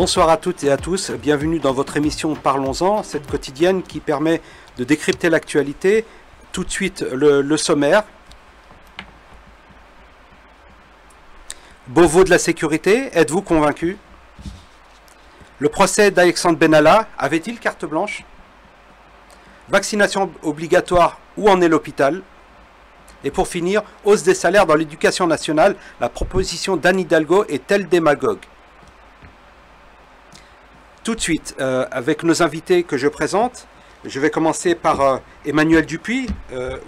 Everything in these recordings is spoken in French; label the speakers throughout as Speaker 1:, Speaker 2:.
Speaker 1: Bonsoir à toutes et à tous, bienvenue dans votre émission Parlons-en, cette quotidienne qui permet de décrypter l'actualité. Tout de suite le sommaire. Beauvau de la sécurité, êtes-vous convaincu? Le procès d'Alexandre Benalla, avait-il carte blanche? Vaccination obligatoire, où en est l'hôpital? Et pour finir, hausse des salaires dans l'éducation nationale, la proposition d'Anne Hidalgo est-elle démagogue? Tout de suite, avec nos invités que je présente, je vais commencer par Emmanuel Dupuis.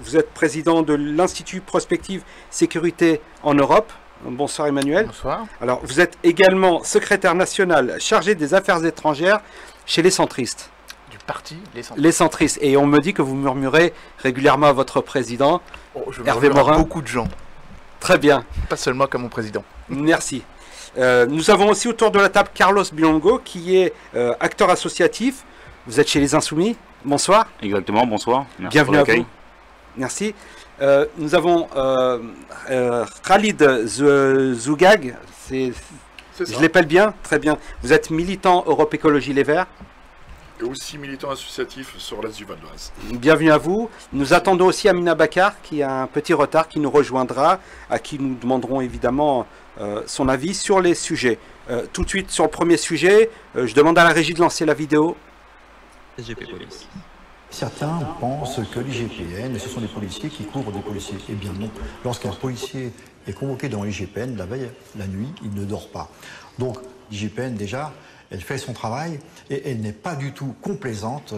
Speaker 1: Vous êtes président de l'Institut Prospective Sécurité en Europe. Bonsoir Emmanuel.
Speaker 2: Bonsoir.
Speaker 1: Alors, vous êtes également secrétaire national chargé des affaires étrangères chez les centristes.
Speaker 2: Du parti Les Centristes.
Speaker 1: Les centristes. Et on me dit que vous murmurez régulièrement à votre président, Hervé Morin.
Speaker 2: Beaucoup de gens.
Speaker 1: Très bien.
Speaker 2: Pas seulement comme mon président.
Speaker 1: Merci. Nous avons aussi autour de la table Carlos Bilongo, qui est acteur associatif. Vous êtes chez les Insoumis. Bonsoir.
Speaker 3: Exactement, bonsoir. Merci.
Speaker 1: Bienvenue à vous. Merci. Nous avons Khalid Zougag. Je l'appelle bien. Très bien. Vous êtes militant Europe Écologie Les Verts.
Speaker 4: Et aussi militant associatif sur l'Est du Val d'Oise.
Speaker 1: Bienvenue à vous. Nous attendons aussi Amina Bakar, qui a un petit retard, qui nous rejoindra, à qui nous demanderons évidemment son avis sur les sujets. Tout de suite sur le premier sujet, je demande à la régie de lancer la vidéo.
Speaker 5: SGP Police.
Speaker 6: Certains pensent que l'IGPN, ce sont des policiers qui couvrent des policiers. Eh bien non. Lorsqu'un policier est convoqué dans l'IGPN, la veille, la nuit, il ne dort pas. Donc l'IGPN déjà, elle fait son travail et elle n'est pas du tout complaisante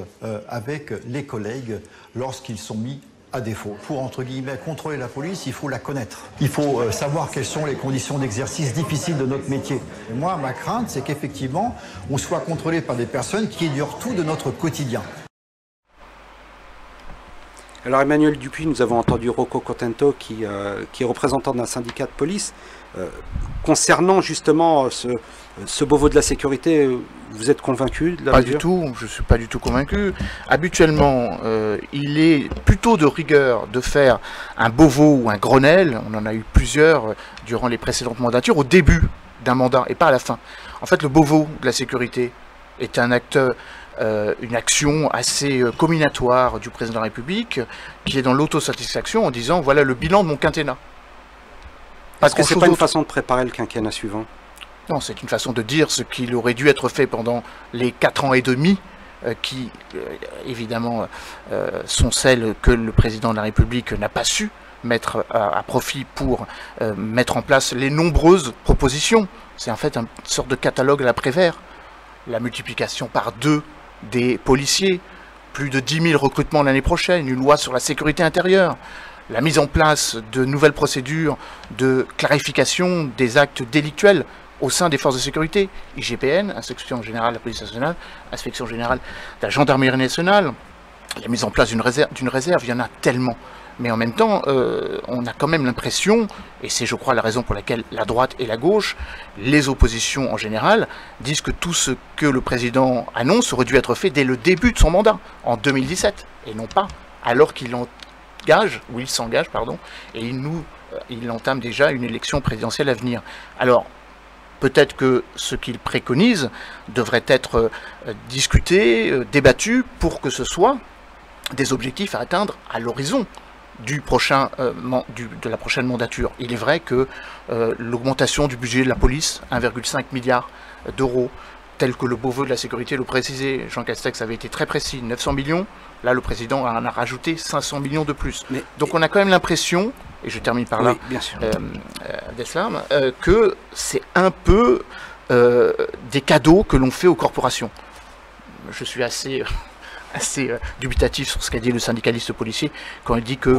Speaker 6: avec les collègues lorsqu'ils sont mis à défaut. Pour, entre guillemets, contrôler la police, il faut la connaître. Il faut savoir quelles sont les conditions d'exercice difficiles de notre métier. Et moi, ma crainte, c'est qu'effectivement, on soit contrôlé par des personnes qui ignorent tout de notre quotidien.
Speaker 1: Alors Emmanuel Dupuis, nous avons entendu Rocco Contento qui est représentant d'un syndicat de police. Concernant justement ce Beauvau de la sécurité, vous êtes convaincu de la mesure?
Speaker 2: Pas du tout, je ne suis pas du tout convaincu. Habituellement, il est plutôt de rigueur de faire un Beauvau ou un Grenelle, on en a eu plusieurs durant les précédentes mandatures, au début d'un mandat et pas à la fin. En fait, le Beauvau de la sécurité est un acteur, une action assez comminatoire du président de la République, qui est dans l'autosatisfaction en disant voilà le bilan de mon quinquennat.
Speaker 1: Parce que c'est pas une façon de préparer le quinquennat suivant.
Speaker 2: Non, c'est une façon de dire ce qu'il aurait dû être fait pendant les 4 ans et demi, qui évidemment sont celles que le président de la République n'a pas su mettre à profit pour mettre en place les nombreuses propositions. C'est en fait une sorte de catalogue à la Prévert. La multiplication par 2 des policiers, plus de 10 000 recrutements l'année prochaine, une loi sur la sécurité intérieure, la mise en place de nouvelles procédures de clarification des actes délictuels au sein des forces de sécurité, IGPN, Inspection Générale de la Police Nationale, Inspection Générale de la Gendarmerie Nationale, la mise en place d'une réserve, il y en a tellement. Mais en même temps, on a quand même l'impression, et c'est je crois la raison pour laquelle la droite et la gauche, les oppositions en général, disent que tout ce que le président annonce aurait dû être fait dès le début de son mandat, en 2017, et non pas alors qu'il s'engage, pardon, et il entame déjà une élection présidentielle à venir. Alors, peut-être que ce qu'il préconise devrait être discuté, débattu, pour que ce soit des objectifs à atteindre à l'horizon de la prochaine mandature. Il est vrai que l'augmentation du budget de la police, 1,5 milliard d'euros, tel que le Beauvau de la sécurité le précisait, Jean Castex avait été très précis, 900 millions, là le président en a rajouté 500 millions de plus. Donc on a quand même l'impression, et je termine par là,
Speaker 1: oui, bien sûr.
Speaker 2: Deslam, que c'est un peu des cadeaux que l'on fait aux corporations. Je suis assez dubitatif sur ce qu'a dit le syndicaliste policier quand il dit que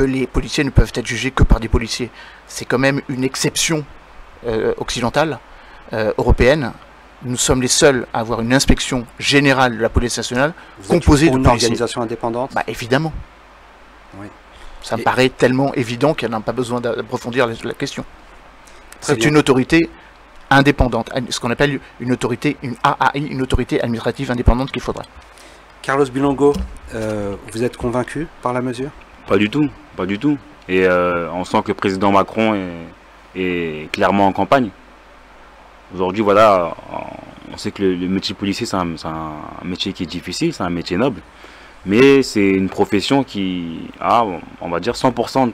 Speaker 2: les policiers ne peuvent être jugés que par des policiers. C'est quand même une exception occidentale, européenne. Nous sommes les seuls à avoir une inspection générale de la police nationale composée de policiers.
Speaker 1: Une organisation indépendante?
Speaker 2: Bah, évidemment.
Speaker 1: Oui.
Speaker 2: Ça me paraît tellement évident qu'il n'y a pas besoin d'approfondir la question. C'est une autorité indépendante, ce qu'on appelle une autorité, une AAI, une autorité administrative indépendante qu'il faudrait.
Speaker 1: Carlos Bilongo, vous êtes convaincu par la mesure?
Speaker 3: Pas du tout, pas du tout. Et on sent que le président Macron est clairement en campagne. Aujourd'hui, voilà, on sait que le métier policier, c'est un métier qui est difficile, c'est un métier noble. Mais c'est une profession qui a, on va dire, 100%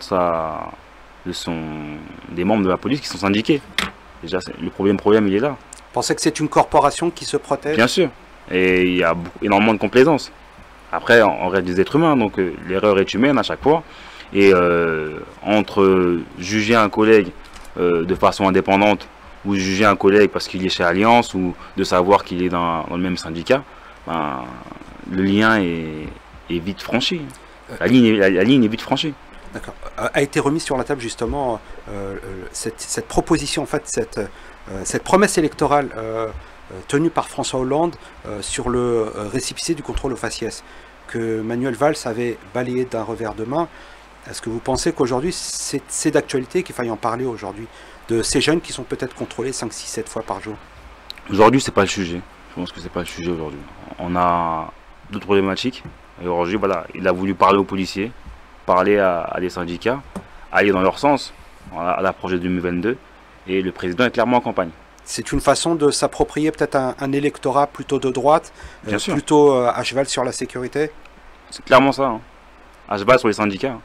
Speaker 3: des membres de la police qui sont syndiqués. Déjà, le problème, il est là.
Speaker 1: Vous pensez que c'est une corporation qui se protège?
Speaker 3: Bien sûr. Et il y a énormément de complaisance. Après, on reste des êtres humains, donc l'erreur est humaine à chaque fois. Et entre juger un collègue de façon indépendante ou juger un collègue parce qu'il est chez Alliance ou de savoir qu'il est dans le même syndicat, ben, le lien est vite franchi. La ligne est vite franchie.
Speaker 1: D'accord. A été remis sur la table justement cette proposition, en fait, cette promesse électorale tenue par François Hollande sur le récépissé du contrôle au faciès, que Manuel Valls avait balayé d'un revers de main. Est-ce que vous pensez qu'aujourd'hui c'est d'actualité, qu'il faille en parler aujourd'hui, de ces jeunes qui sont peut-être contrôlés 5, 6, 7 fois par jour?
Speaker 3: Aujourd'hui, c'est pas le sujet. Je pense que c'est pas le sujet aujourd'hui. On a d'autres problématiques. Et aujourd'hui, voilà, il a voulu parler aux policiers, parler à des syndicats, aller dans leur sens à l'approche de 2022. Et le président est clairement en campagne.
Speaker 1: C'est une façon de s'approprier peut-être un électorat plutôt de droite,
Speaker 3: sûr.
Speaker 1: plutôt à cheval sur la sécurité?
Speaker 3: C'est clairement ça, hein. À cheval sur les syndicats. Hein.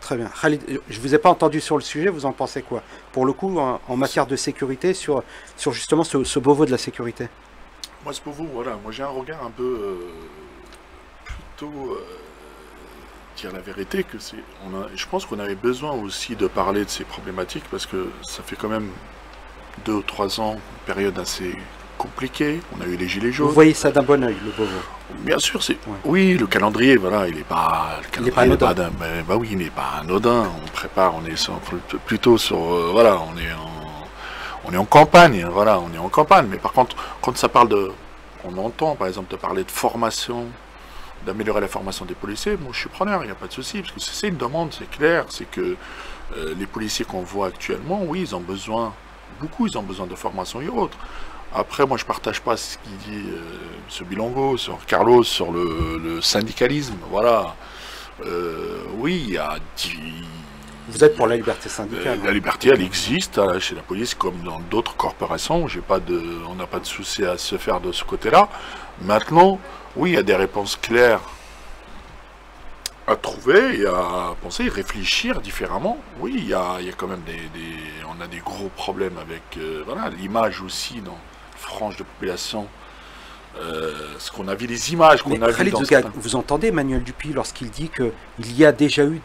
Speaker 1: Très bien. Khalid, je ne vous ai pas entendu sur le sujet, vous en pensez quoi? Pour le coup, en matière de sécurité, sur justement ce Beauvau de la sécurité.
Speaker 4: Moi, ce Beauvau, voilà, moi j'ai un regard un peu plutôt dire la vérité, que je pense qu'on avait besoin aussi de parler de ces problématiques parce que ça fait quand même 2 ou 3 ans, une période assez compliquée. On a eu les gilets jaunes.
Speaker 1: Vous voyez ça d'un bon oeil, le Beauvau?
Speaker 4: Bien sûr,
Speaker 1: Ouais.
Speaker 4: oui, le calendrier, voilà, il n'est pas
Speaker 1: anodin.
Speaker 4: Oui, il n'est pas anodin. On prépare, on est plutôt sur, voilà, on est en campagne, voilà, on est en campagne. Mais par contre, quand ça parle on entend, par exemple, de parler de formation, d'améliorer la formation des policiers, moi je suis preneur, il n'y a pas de souci, parce que c'est une demande, c'est clair, c'est que les policiers qu'on voit actuellement, oui, ils ont besoin de formation et autres. Après, moi, je ne partage pas ce qu'il dit M. Bilongo, sur Carlos, sur le syndicalisme. Voilà. Oui, il y a...
Speaker 1: Vous êtes pour la liberté syndicale?
Speaker 4: La liberté, elle existe hein, chez la police comme dans d'autres corporations. On n'a pas de souci à se faire de ce côté-là. Maintenant, oui, il y a des réponses claires à trouver et à penser, réfléchir différemment. Oui, il y a quand même on a des gros problèmes avec voilà, l'image aussi dans frange de population. Ce qu'on a vu, les images qu'on a vues dans certains...
Speaker 1: Vous entendez Emmanuel Dupuy lorsqu'il dit qu'il y a déjà eu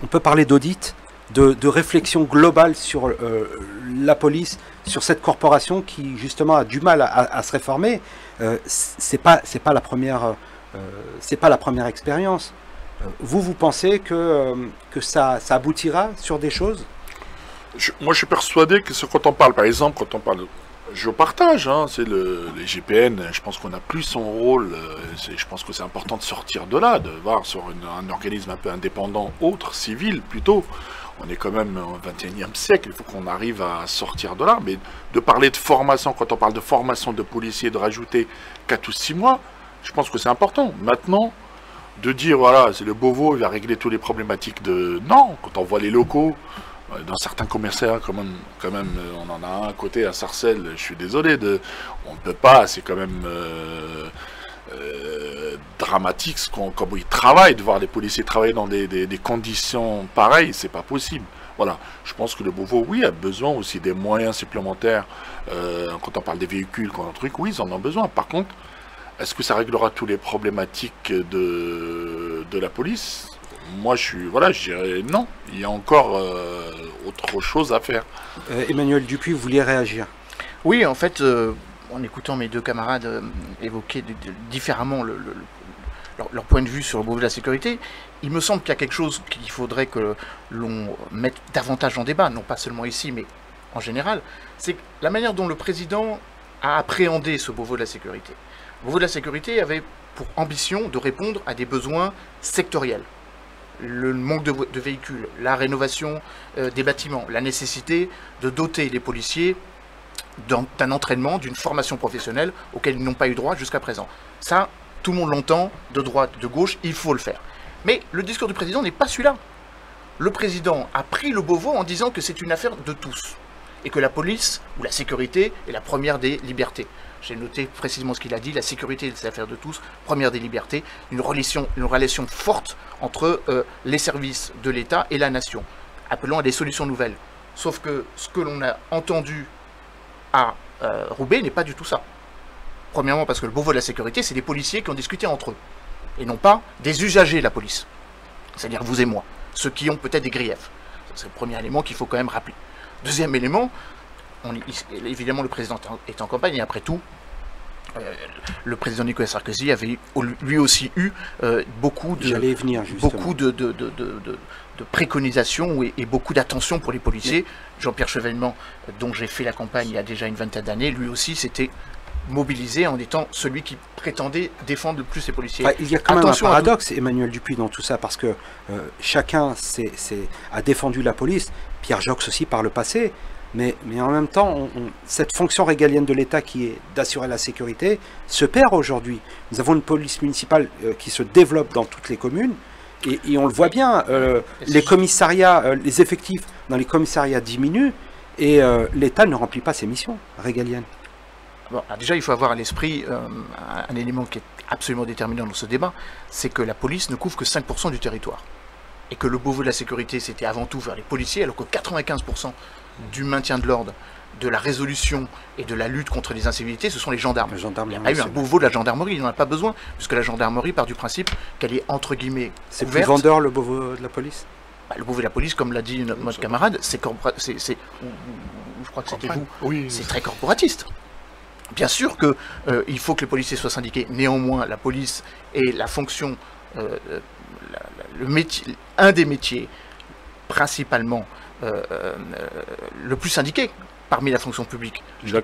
Speaker 1: on peut parler d'audit, de réflexion globale sur la police, sur cette corporation qui justement a du mal à se réformer. C'est pas la première expérience. Vous pensez que ça aboutira sur des choses?
Speaker 4: Moi, je suis persuadé que quand on parle, par exemple, je partage, hein, c'est les GPN, je pense qu'on n'a plus son rôle, je pense que c'est important de sortir de là, de voir sur un organisme un peu indépendant, autre, civil plutôt. On est quand même au XXIe siècle, il faut qu'on arrive à sortir de là, mais de parler de formation, quand on parle de formation de policiers, de rajouter 4 ou 6 mois, je pense que c'est important. Maintenant, de dire, voilà, c'est le Beauvau, il va régler toutes les problématiques de... Non, quand on voit les locaux, dans certains commerçants, quand même, on en a un à côté, à Sarcelles, je suis désolé, on ne peut pas, c'est quand même dramatique comme ils travaillent, de voir les policiers travailler dans des conditions pareilles, c'est pas possible. Voilà, je pense que le Beauvau, oui, a besoin aussi des moyens supplémentaires, quand on parle des véhicules, quand on truc, oui, ils en ont besoin. Par contre, est-ce que ça réglera toutes les problématiques de la police? Moi, je dirais non. Il y a encore autre chose à faire.
Speaker 1: Emmanuel Dupuy, vous vouliez réagir?
Speaker 2: Oui, en fait, en écoutant mes deux camarades évoquer différemment leur point de vue sur le Beauvau de la sécurité, il me semble qu'il y a quelque chose qu'il faudrait que l'on mette davantage en débat, non pas seulement ici, mais en général, c'est la manière dont le président a appréhendé ce Beauvau de la sécurité. Le Beauvau de la sécurité avait pour ambition de répondre à des besoins sectoriels. Le manque de véhicules, la rénovation des bâtiments, la nécessité de doter les policiers d'un entraînement, d'une formation professionnelle auquel ils n'ont pas eu droit jusqu'à présent. Ça, tout le monde l'entend, de droite, de gauche, il faut le faire. Mais le discours du président n'est pas celui-là. Le président a pris le Beauvau en disant que c'est une affaire de tous. et que la police ou la sécurité est la première des libertés. J'ai noté précisément ce qu'il a dit, la sécurité c'est l'affaire de tous, première des libertés, une relation forte entre les services de l'État et la nation, appelant à des solutions nouvelles. Sauf que ce que l'on a entendu à Roubaix n'est pas du tout ça. Premièrement parce que le Beauvau de la sécurité, c'est des policiers qui ont discuté entre eux, et non pas des usagers de la police, c'est-à-dire vous et moi, ceux qui ont peut-être des griefs. C'est le premier élément qu'il faut quand même rappeler. Deuxième élément, évidemment le président est en campagne, et après tout, le président Nicolas Sarkozy avait lui aussi eu beaucoup de préconisations et beaucoup d'attention pour les policiers. Jean-Pierre Chevènement, dont j'ai fait la campagne il y a déjà une vingtaine d'années, lui aussi s'était mobilisé en étant celui qui prétendait défendre le plus les policiers.
Speaker 1: Enfin, il y a quand même un paradoxe, Emmanuel Dupuis, dans tout ça, parce que chacun a défendu la police, Pierre Jox aussi par le passé, mais en même temps, cette fonction régalienne de l'État qui est d'assurer la sécurité se perd aujourd'hui. Nous avons une police municipale qui se développe dans toutes les communes, et on le voit bien, les commissariats, les effectifs dans les commissariats diminuent, et l'État ne remplit pas ses missions régaliennes.
Speaker 2: Bon, déjà, il faut avoir à l'esprit un élément qui est absolument déterminant dans ce débat, c'est que la police ne couvre que 5% du territoire. Et que le Beauvau de la sécurité, c'était avant tout vers les policiers, alors que 95% du maintien de l'ordre, de la résolution et de la lutte contre les incivilités, ce sont les gendarmes. Il n'y a pas eu un Beauvau de la gendarmerie, il n'en a pas besoin, puisque la gendarmerie part du principe qu'elle est entre guillemets
Speaker 1: C'est plus vendeur le Beauvau de la police?
Speaker 2: Le Beauvau de la police, comme l'a dit notre camarade, je crois que c'était vous, oui, c'est très corporatiste. Bien sûr qu'il faut que les policiers soient syndiqués. Néanmoins, la police est la fonction, un des métiers principalement le plus syndiqué parmi la fonction publique. Je ne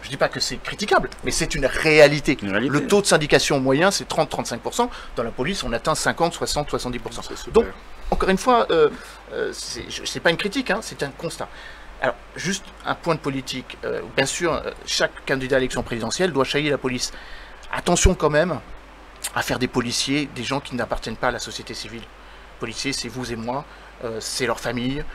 Speaker 2: dis pas que c'est critiquable, mais c'est une réalité. Le taux de syndication moyen, c'est 30-35%. Dans la police, on atteint 50, 60, 70%. Donc, encore une fois, c'est pas une critique, hein, c'est un constat. Alors, juste un point de politique. Bien sûr, chaque candidat à l'élection présidentielle doit chahir la police. Attention quand même à faire des policiers des gens qui n'appartiennent pas à la société civile. Policiers, c'est vous et moi, c'est leur famille,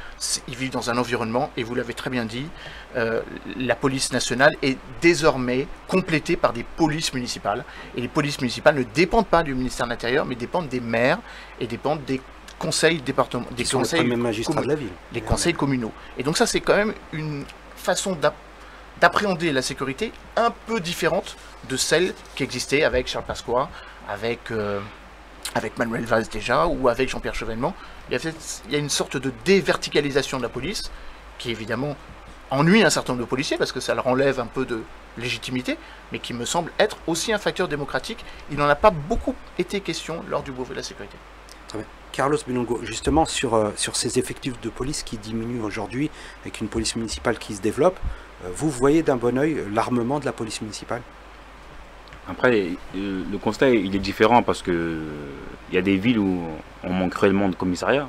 Speaker 2: ils vivent dans un environnement, et vous l'avez très bien dit, la police nationale est désormais complétée par des polices municipales. Et les polices municipales ne dépendent pas du ministère de l'Intérieur, mais dépendent des maires et dépendent des conseils départementaux, des conseils
Speaker 1: magistrats de la ville,
Speaker 2: les conseils communaux. Et donc ça, c'est quand même une façon d'appréhender la sécurité un peu différente de celle qui existait avec Charles Pasqua, avec Manuel Valls déjà, ou avec Jean-Pierre Chevènement. Il y a une sorte de déverticalisation de la police, qui évidemment ennuie un certain nombre de policiers, parce que ça leur enlève un peu de légitimité, mais qui me semble être aussi un facteur démocratique. Il n'en a pas beaucoup été question lors du Beauvau de la sécurité.
Speaker 1: Très bien. Carlos Benongo, justement sur ces effectifs de police qui diminuent aujourd'hui, avec une police municipale qui se développe, vous voyez d'un bon oeil l'armement de la police municipale?
Speaker 3: Après, le constat il est différent, parce que il y a des villes où on manque cruellement de commissariats.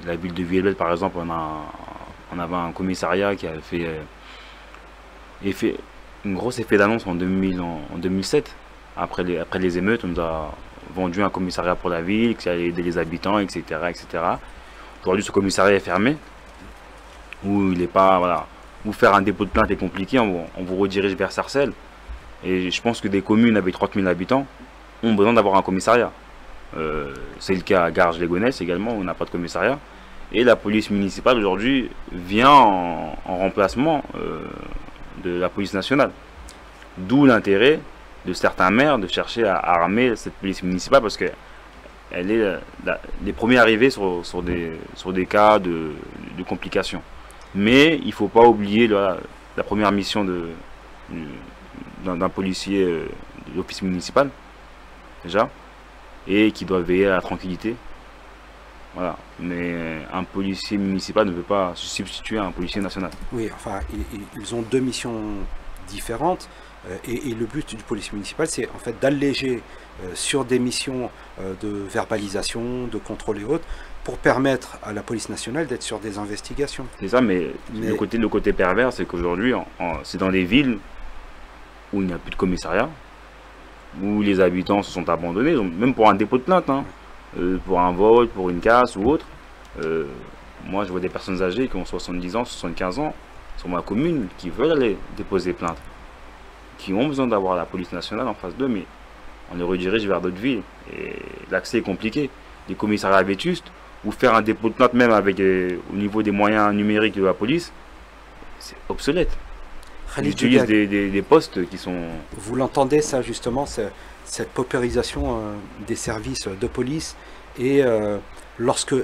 Speaker 3: La ville de Villebel, par exemple, on avait un commissariat qui a fait une grosse effet d'annonce en 2007. Après les émeutes, on nous a vendu un commissariat pour la ville, qui allait aider les habitants, etc. etc. Aujourd'hui, ce commissariat est fermé, où il n'est pas, voilà, où faire un dépôt de plainte est compliqué, on vous redirige vers Sarcelles. Et je pense que des communes avec 30 000 habitants ont besoin d'avoir un commissariat. C'est le cas à Garges-les-Gonesse également, où on n'a pas de commissariat. Et la police municipale aujourd'hui vient en remplacement de la police nationale. D'où l'intérêt de certains maires de chercher à armer cette police municipale, parce qu'elle est les premiers arrivés sur des cas de complications. Mais il ne faut pas oublier la première mission d'un policier de l'office municipal, déjà, et qui doit veiller à la tranquillité. Voilà. Mais un policier municipal ne peut pas se substituer à un policier national.
Speaker 1: Oui, enfin, ils ont deux missions différentes. Et le but du policier municipal, c'est en fait d'alléger sur des missions de verbalisation, de contrôle et autres, pour permettre à la police nationale d'être sur des investigations.
Speaker 3: C'est ça, mais le côté pervers, c'est qu'aujourd'hui, c'est dans des villes où il n'y a plus de commissariat, où les habitants se sont abandonnés, donc même pour un dépôt de plainte, hein, pour un vol, pour une casse ou autre. Moi, je vois des personnes âgées qui ont 70 ans, 75 ans, sur ma commune qui veulent aller déposer plainte, qui ont besoin d'avoir la police nationale en face d'eux, mais on les redirige vers d'autres villes. Et l'accès est compliqué. Des commissariats vétustes, ou faire un dépôt de plainte même avec, au niveau des moyens numériques de la police, c'est obsolète. Ils utilisent des postes qui sont...
Speaker 1: Vous l'entendez ça justement, cette paupérisation des services de police, et lorsque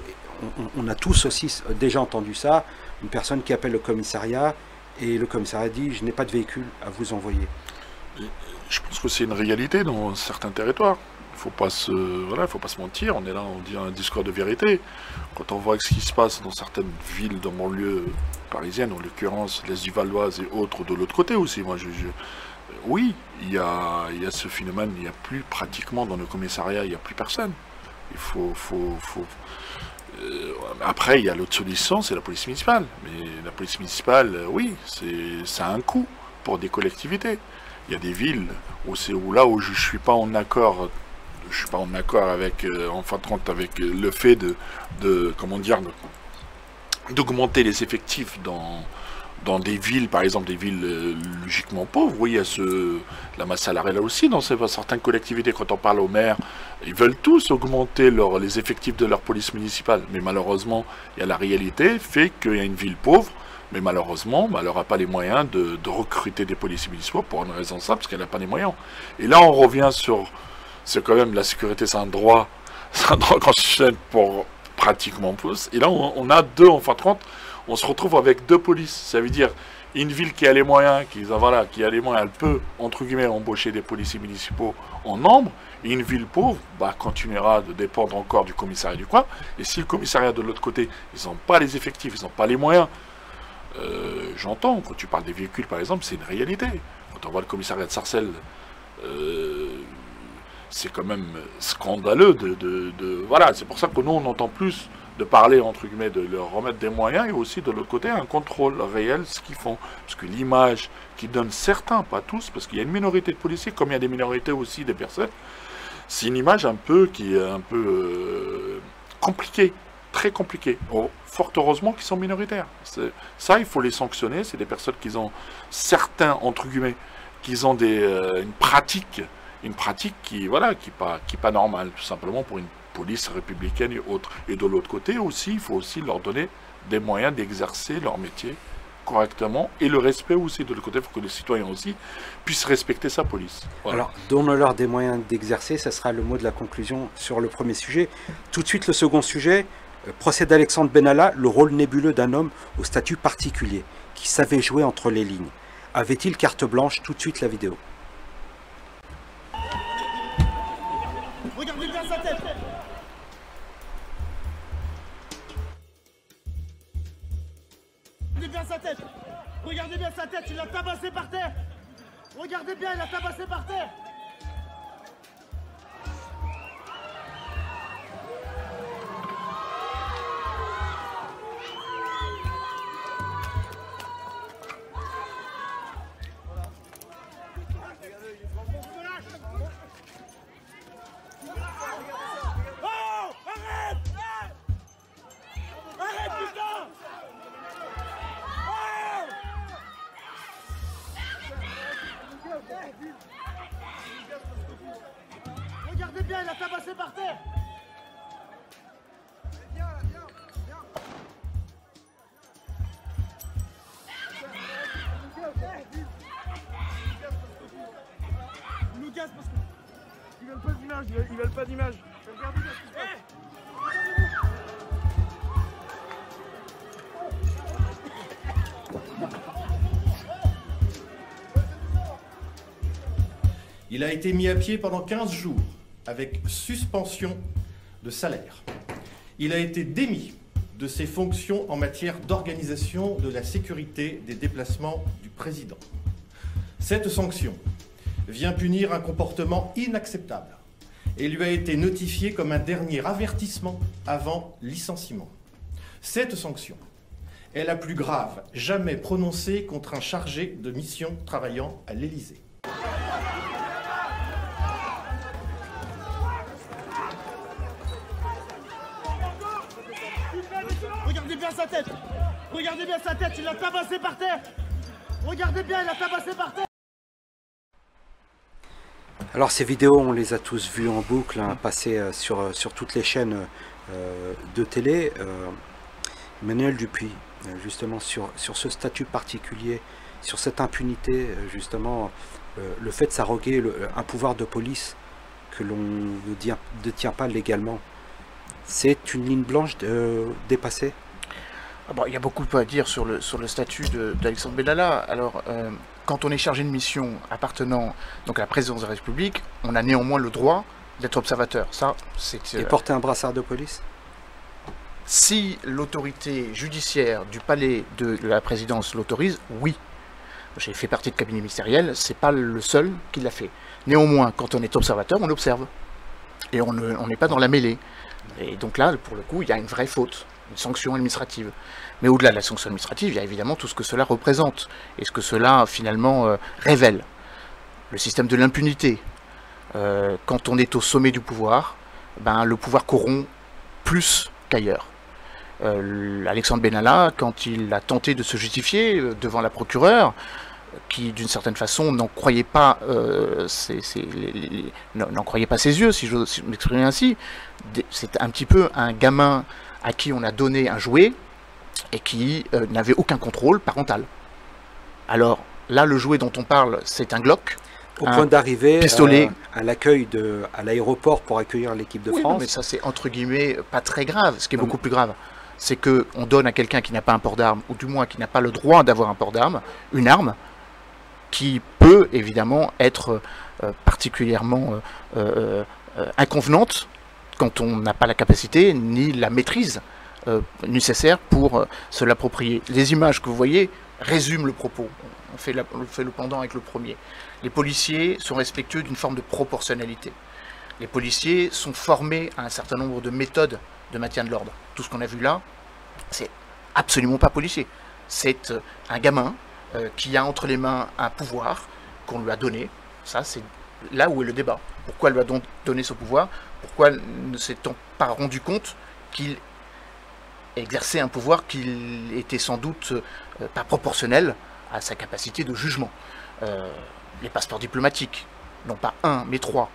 Speaker 1: on a tous aussi déjà entendu ça, une personne qui appelle le commissariat et le commissariat dit je n'ai pas de véhicule à vous envoyer.
Speaker 4: Je pense que c'est une réalité dans certains territoires. Faut pas se mentir, on est là, on dit un discours de vérité. Quand on voit ce qui se passe dans certaines villes de banlieue parisienne, en l'occurrence les Valoises et autres de l'autre côté aussi, oui, il y a ce phénomène, il n'y a plus pratiquement dans le commissariat, il n'y a plus personne. Après, il y a l'autre solution, c'est la police municipale. Mais la police municipale, oui, ça a un coût pour des collectivités. Il y a des villes où je ne suis pas en accord. Je suis pas en accord avec, en fin de compte, avec le fait d'augmenter les effectifs dans des villes, par exemple des villes logiquement pauvres. Oui, il y a la masse salariale aussi dans certaines collectivités. Quand on parle aux maires, ils veulent tous augmenter les effectifs de leur police municipale. Mais malheureusement, il y a la réalité fait qu'il y a une ville pauvre, mais malheureusement, elle n'aura pas les moyens de recruter des policiers municipaux pour une raison simple, parce qu'elle n'a pas les moyens. Et là, on revient sur... C'est quand même, la sécurité, c'est un droit constitutionnel pour pratiquement tous. Et là, on a deux, en fin de compte, on se retrouve avec deux polices. Ça veut dire, une ville qui a les moyens, qui a les moyens, elle peut, entre guillemets, embaucher des policiers municipaux en nombre. Et une ville pauvre, continuera de dépendre encore du commissariat du coin. Et si le commissariat de l'autre côté, ils n'ont pas les effectifs, ils n'ont pas les moyens, j'entends, quand tu parles des véhicules, par exemple, c'est une réalité. Quand on voit le commissariat de Sarcelles, c'est quand même scandaleux voilà, c'est pour ça que nous on entend plus de parler, entre guillemets, de leur remettre des moyens, et aussi de l'autre côté un contrôle réel ce qu'ils font, parce que l'image qu'ils donnent certains, pas tous, parce qu'il y a une minorité de policiers comme il y a des minorités aussi des personnes, c'est une image qui est un peu compliquée, très compliquée. Fort heureusement qu'ils sont minoritaires, ça il faut les sanctionner. C'est des personnes qui ont certains, entre guillemets, qui ont une pratique qui est pas normale, tout simplement, pour une police républicaine et autres. Et de l'autre côté aussi, il faut aussi leur donner des moyens d'exercer leur métier correctement, et le respect aussi. De l'autre côté, il faut que les citoyens aussi puissent respecter sa police. Voilà.
Speaker 1: Alors, donnons-leur des moyens d'exercer, ça sera le mot de la conclusion sur le premier sujet. Tout de suite, le second sujet, procès d'Alexandre Benalla, le rôle nébuleux d'un homme au statut particulier, qui savait jouer entre les lignes. Avait-il carte blanche? Tout de suite, la vidéo.
Speaker 7: Regardez bien sa tête. Regardez bien sa tête. Regardez bien sa tête, il l'a tabassé par terre. Regardez bien, il l'a tabassé par terre. Regardez bien, il a tabassé par terre. Ils nous cassent parce qu'ils veulent pas d'image, ils veulent pas d'image. Regardez bien ce qui se passe.
Speaker 8: Il a été mis à pied pendant 15 jours, avec suspension de salaire. Il a été démis de ses fonctions en matière d'organisation de la sécurité des déplacements du président. Cette sanction vient punir un comportement inacceptable et lui a été notifiée comme un dernier avertissement avant licenciement. Cette sanction est la plus grave jamais prononcée contre un chargé de mission travaillant à l'Élysée.
Speaker 7: Regardez bien sa tête. Regardez bien sa tête, il l'a tabassé par terre. Regardez bien, il l'a tabassé par terre.
Speaker 1: Alors ces vidéos, on les a tous vues en boucle, hein, passées sur toutes les chaînes de télé. Emmanuel Dupuis, justement sur ce statut particulier, sur cette impunité, justement, le fait de s'arroguer un pouvoir de police que l'on ne détient pas légalement, c'est une ligne blanche dépassée?
Speaker 2: Bon, il y a beaucoup à dire sur le statut d'Alexandre Benalla. Alors, quand on est chargé de mission appartenant donc à la présidence de la République, on a néanmoins le droit d'être observateur. Ça, c'est.
Speaker 1: Et porter un brassard de police?
Speaker 2: Si l'autorité judiciaire du palais de la présidence l'autorise, oui. J'ai fait partie de cabinet ministériel, c'est pas le seul qui l'a fait. Néanmoins, quand on est observateur, on observe. Et on n'est pas dans la mêlée. Et donc là, pour le coup, il y a une vraie faute, une sanction administrative. Mais au-delà de la sanction administrative, il y a évidemment tout ce que cela représente et ce que cela, finalement, révèle. Le système de l'impunité. Quand on est au sommet du pouvoir, ben, le pouvoir corrompt plus qu'ailleurs. Alexandre Benalla, quand il a tenté de se justifier devant la procureure, qui d'une certaine façon n'en croyait pas, n'en croyait pas ses yeux, si je m'exprimer ainsi, c'est un petit peu un gamin à qui on a donné un jouet et qui n'avait aucun contrôle parental. Alors là, le jouet dont on parle, c'est un Glock.
Speaker 1: Au point d'arriver à l'accueil à l'aéroport pour accueillir l'équipe de France.
Speaker 2: Non, mais ça c'est entre guillemets pas très grave. Ce qui est beaucoup plus grave, c'est qu'on donne à quelqu'un qui n'a pas un port d'armes, ou du moins qui n'a pas le droit d'avoir un port d'armes, une arme qui peut évidemment être particulièrement inconvenante quand on n'a pas la capacité ni la maîtrise nécessaire pour se l'approprier. Les images que vous voyez résument le propos. On fait le pendant avec le premier. Les policiers sont respectueux d'une forme de proportionnalité. Les policiers sont formés à un certain nombre de méthodes de maintien de l'ordre. Tout ce qu'on a vu là, c'est absolument pas policier. C'est un gamin qui a entre les mains un pouvoir qu'on lui a donné. Ça, c'est là où est le débat. Pourquoi lui a donc donné ce pouvoir? Pourquoi ne s'est-on pas rendu compte qu'il exerçait un pouvoir qui était sans doute pas proportionnel à sa capacité de jugement? Les passeports diplomatiques, non pas un, mais trois.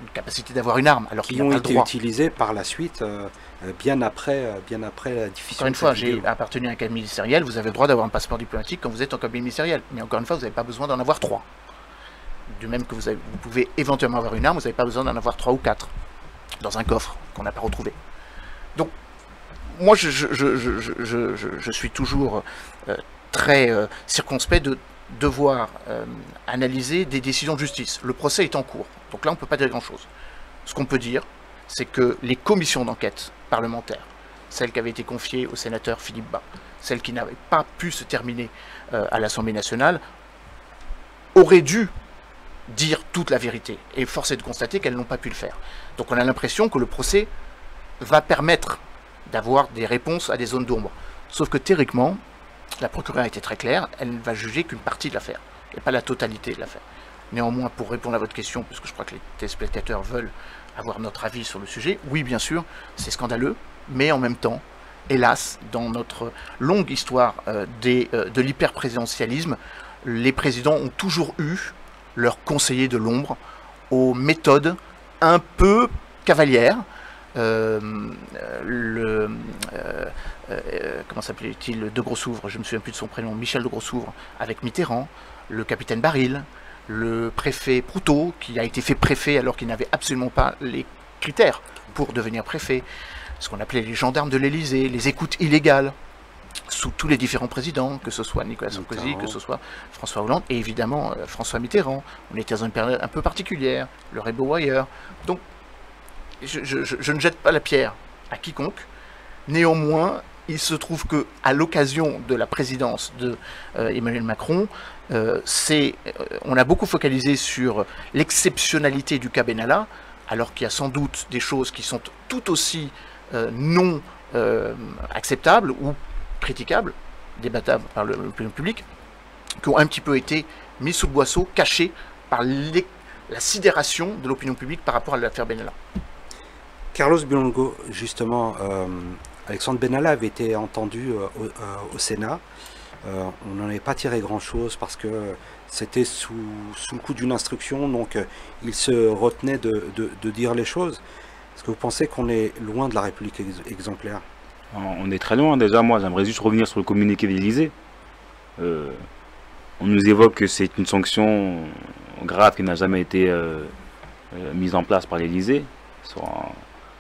Speaker 2: Une capacité d'avoir une arme, alors qu'il n'a pas le droit.
Speaker 1: Qui ont été utilisés par la suite, bien après la diffusion.
Speaker 2: Encore une fois, j'ai appartenu à un cabinet ministériel, vous avez le droit d'avoir un passeport diplomatique quand vous êtes en cabinet ministériel. Mais encore une fois, vous n'avez pas besoin d'en avoir trois. Du même que vous pouvez éventuellement avoir une arme, vous n'avez pas besoin d'en avoir 3 ou 4 dans un coffre qu'on n'a pas retrouvé. Donc, moi, je suis toujours très circonspect de devoir analyser des décisions de justice. Le procès est en cours, donc là on ne peut pas dire grand-chose. Ce qu'on peut dire, c'est que les commissions d'enquête parlementaires, celle qui avait été confiée au sénateur Philippe Bas, celle qui n'avait pas pu se terminer à l'Assemblée nationale, auraient dû dire toute la vérité. Et force est de constater qu'elles n'ont pas pu le faire. Donc on a l'impression que le procès va permettre d'avoir des réponses à des zones d'ombre. Sauf que théoriquement, la procureure a été très claire, elle ne va juger qu'une partie de l'affaire, et pas la totalité de l'affaire. Néanmoins, pour répondre à votre question, puisque je crois que les téléspectateurs veulent avoir notre avis sur le sujet, oui, bien sûr, c'est scandaleux, mais en même temps, hélas, dans notre longue histoire de l'hyperprésidentialisme, les présidents ont toujours eu leurs conseillers de l'ombre aux méthodes un peu cavalières. Comment s'appelait-il, de Grossouvre, je ne me souviens plus de son prénom, Michel de Grossouvre, avec Mitterrand, le capitaine Baril, le préfet Proutot, qui a été fait préfet alors qu'il n'avait absolument pas les critères pour devenir préfet, ce qu'on appelait les gendarmes de l'Élysée, les écoutes illégales, sous tous les différents présidents, que ce soit Nicolas Sarkozy, que ce soit François Hollande, et évidemment François Mitterrand. On était dans une période un peu particulière, le Rainbow Warrior. Donc, je ne jette pas la pierre à quiconque. Néanmoins, il se trouve que à l'occasion de la présidence de Emmanuel Macron, on a beaucoup focalisé sur l'exceptionnalité du cas Benalla, alors qu'il y a sans doute des choses qui sont tout aussi non acceptables ou critiquables, débattables par l'opinion publique, qui ont un petit peu été mis sous le boisseau, cachés par la sidération de l'opinion publique par rapport à l'affaire Benalla.
Speaker 1: Carlos Biolongo, justement, Alexandre Benalla avait été entendu au Sénat. On n'en avait pas tiré grand-chose parce que c'était sous le coup d'une instruction, donc il se retenait de dire les choses. Est-ce que vous pensez qu'on est loin de la République exemplaire?
Speaker 3: On est très loin. Déjà, moi, j'aimerais juste revenir sur le communiqué de l'Élysée. On nous évoque que c'est une sanction grave qui n'a jamais été mise en place par l'Élysée.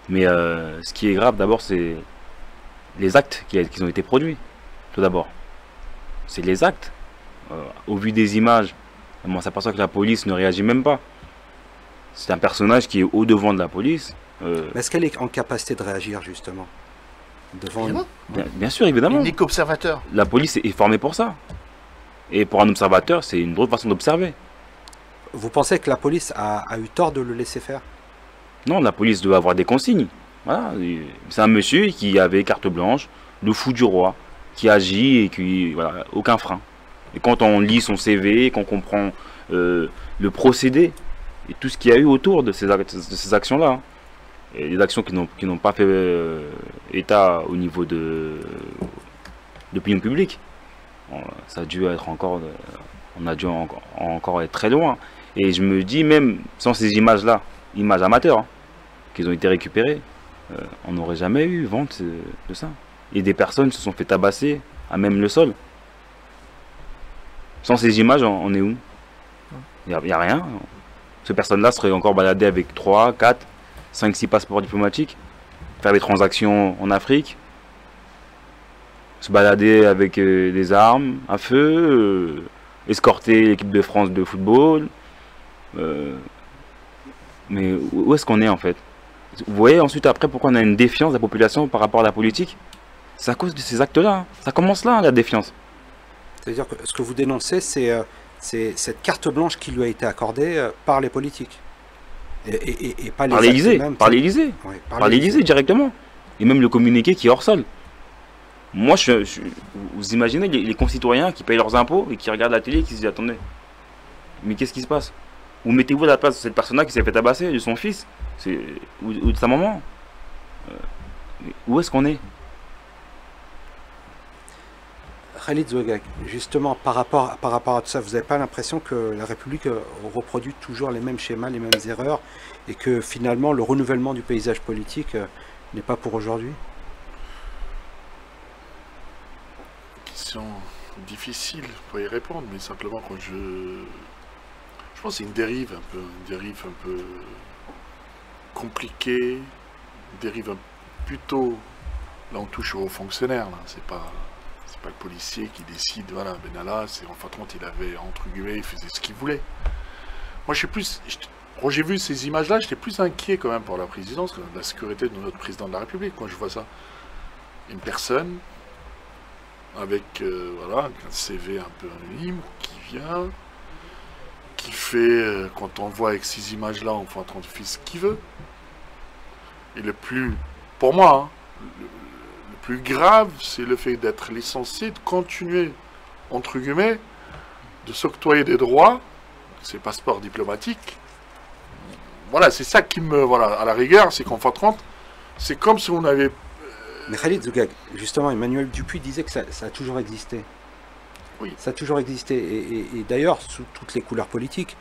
Speaker 3: Mais ce qui est grave, d'abord, c'est les actes qui ont été produits. Tout d'abord, c'est les actes. Au vu des images, on s'aperçoit que la police ne réagit même pas. C'est un personnage qui est au-devant de la police.
Speaker 1: Mais est-ce qu'elle est en capacité de réagir, justement devant
Speaker 3: bien sûr, évidemment.
Speaker 2: Il n'est qu'observateur.
Speaker 3: La police est formée pour ça. Et pour un observateur, c'est une autre façon d'observer.
Speaker 1: Vous pensez que la police a eu tort de le laisser faire?
Speaker 3: Non, la police doit avoir des consignes. Voilà. C'est un monsieur qui avait carte blanche, le fou du roi, qui agit et qui, voilà, aucun frein. Et quand on lit son CV, qu'on comprend le procédé et tout ce qu'il y a eu autour de ces actions-là, et des actions qui n'ont pas fait état au niveau de l'opinion publique, ça a dû être encore, on a dû encore être très loin. Et je me dis, même sans ces images-là, images amateurs, qui ont été récupérées, on n'aurait jamais eu vente de ça. Et des personnes se sont fait tabasser à même le sol. Sans ces images, on est où? Il n'y a rien. Ces personnes-là seraient encore baladées avec 3, 4, 5, 6 passeports diplomatiques, faire des transactions en Afrique, se balader avec des armes à feu, escorter l'équipe de France de football. Mais où est-ce qu'on est en fait? Vous voyez ensuite après pourquoi on a une défiance de la population par rapport à la politique? C'est à cause de ces actes-là. Ça commence là, la défiance.
Speaker 1: C'est-à-dire que ce que vous dénoncez, c'est cette carte blanche qui lui a été accordée par les politiques. Et pas les
Speaker 3: par l'Élysée. Par l'Élysée.
Speaker 1: Oui,
Speaker 3: par l'Élysée directement. Et même le communiqué qui est hors sol. Moi, vous imaginez les concitoyens qui payent leurs impôts et qui regardent la télé et qui se disent attendez, mais qu'est-ce qui se passe? Ou mettez-vous à la place de cette personne-là qui s'est fait tabasser, de son fils, ou de sa maman. Où est-ce qu'on est?
Speaker 1: Khalid Zouagag, justement, par rapport à tout ça, vous n'avez pas l'impression que la République reproduit toujours les mêmes schémas, les mêmes erreurs, et que finalement le renouvellement du paysage politique n'est pas pour aujourd'hui?
Speaker 4: Question difficile pour y répondre, mais simplement quand je pense que c'est une dérive un peu compliquée, une dérive plutôt, là on touche aux fonctionnaires, là, c'est pas le policier qui décide, voilà, Benalla, en fin de compte, il avait, entre guillemets, il faisait ce qu'il voulait. Moi, quand j'ai vu ces images-là, j'étais plus inquiet quand même pour la présidence, de la sécurité de notre président de la République, quand je vois ça. Une personne avec, voilà, un CV un peu anonyme, qui vient, qui fait, quand on le voit avec ces images-là, on fait ce qu'il veut. Et le plus, pour moi, le plus grave, c'est le fait d'être licencié, de continuer, entre guillemets, de s'octroyer des droits, ces passeports diplomatiques. Voilà, c'est ça qui me... Voilà, à la rigueur, c'est qu'en fin de compte, c'est comme si on avait...
Speaker 1: Mais Khalid Zouagag, justement, Emmanuel Dupuis disait que ça a toujours existé.
Speaker 4: Oui.
Speaker 1: Ça a toujours existé. Et d'ailleurs, sous toutes les couleurs politiques,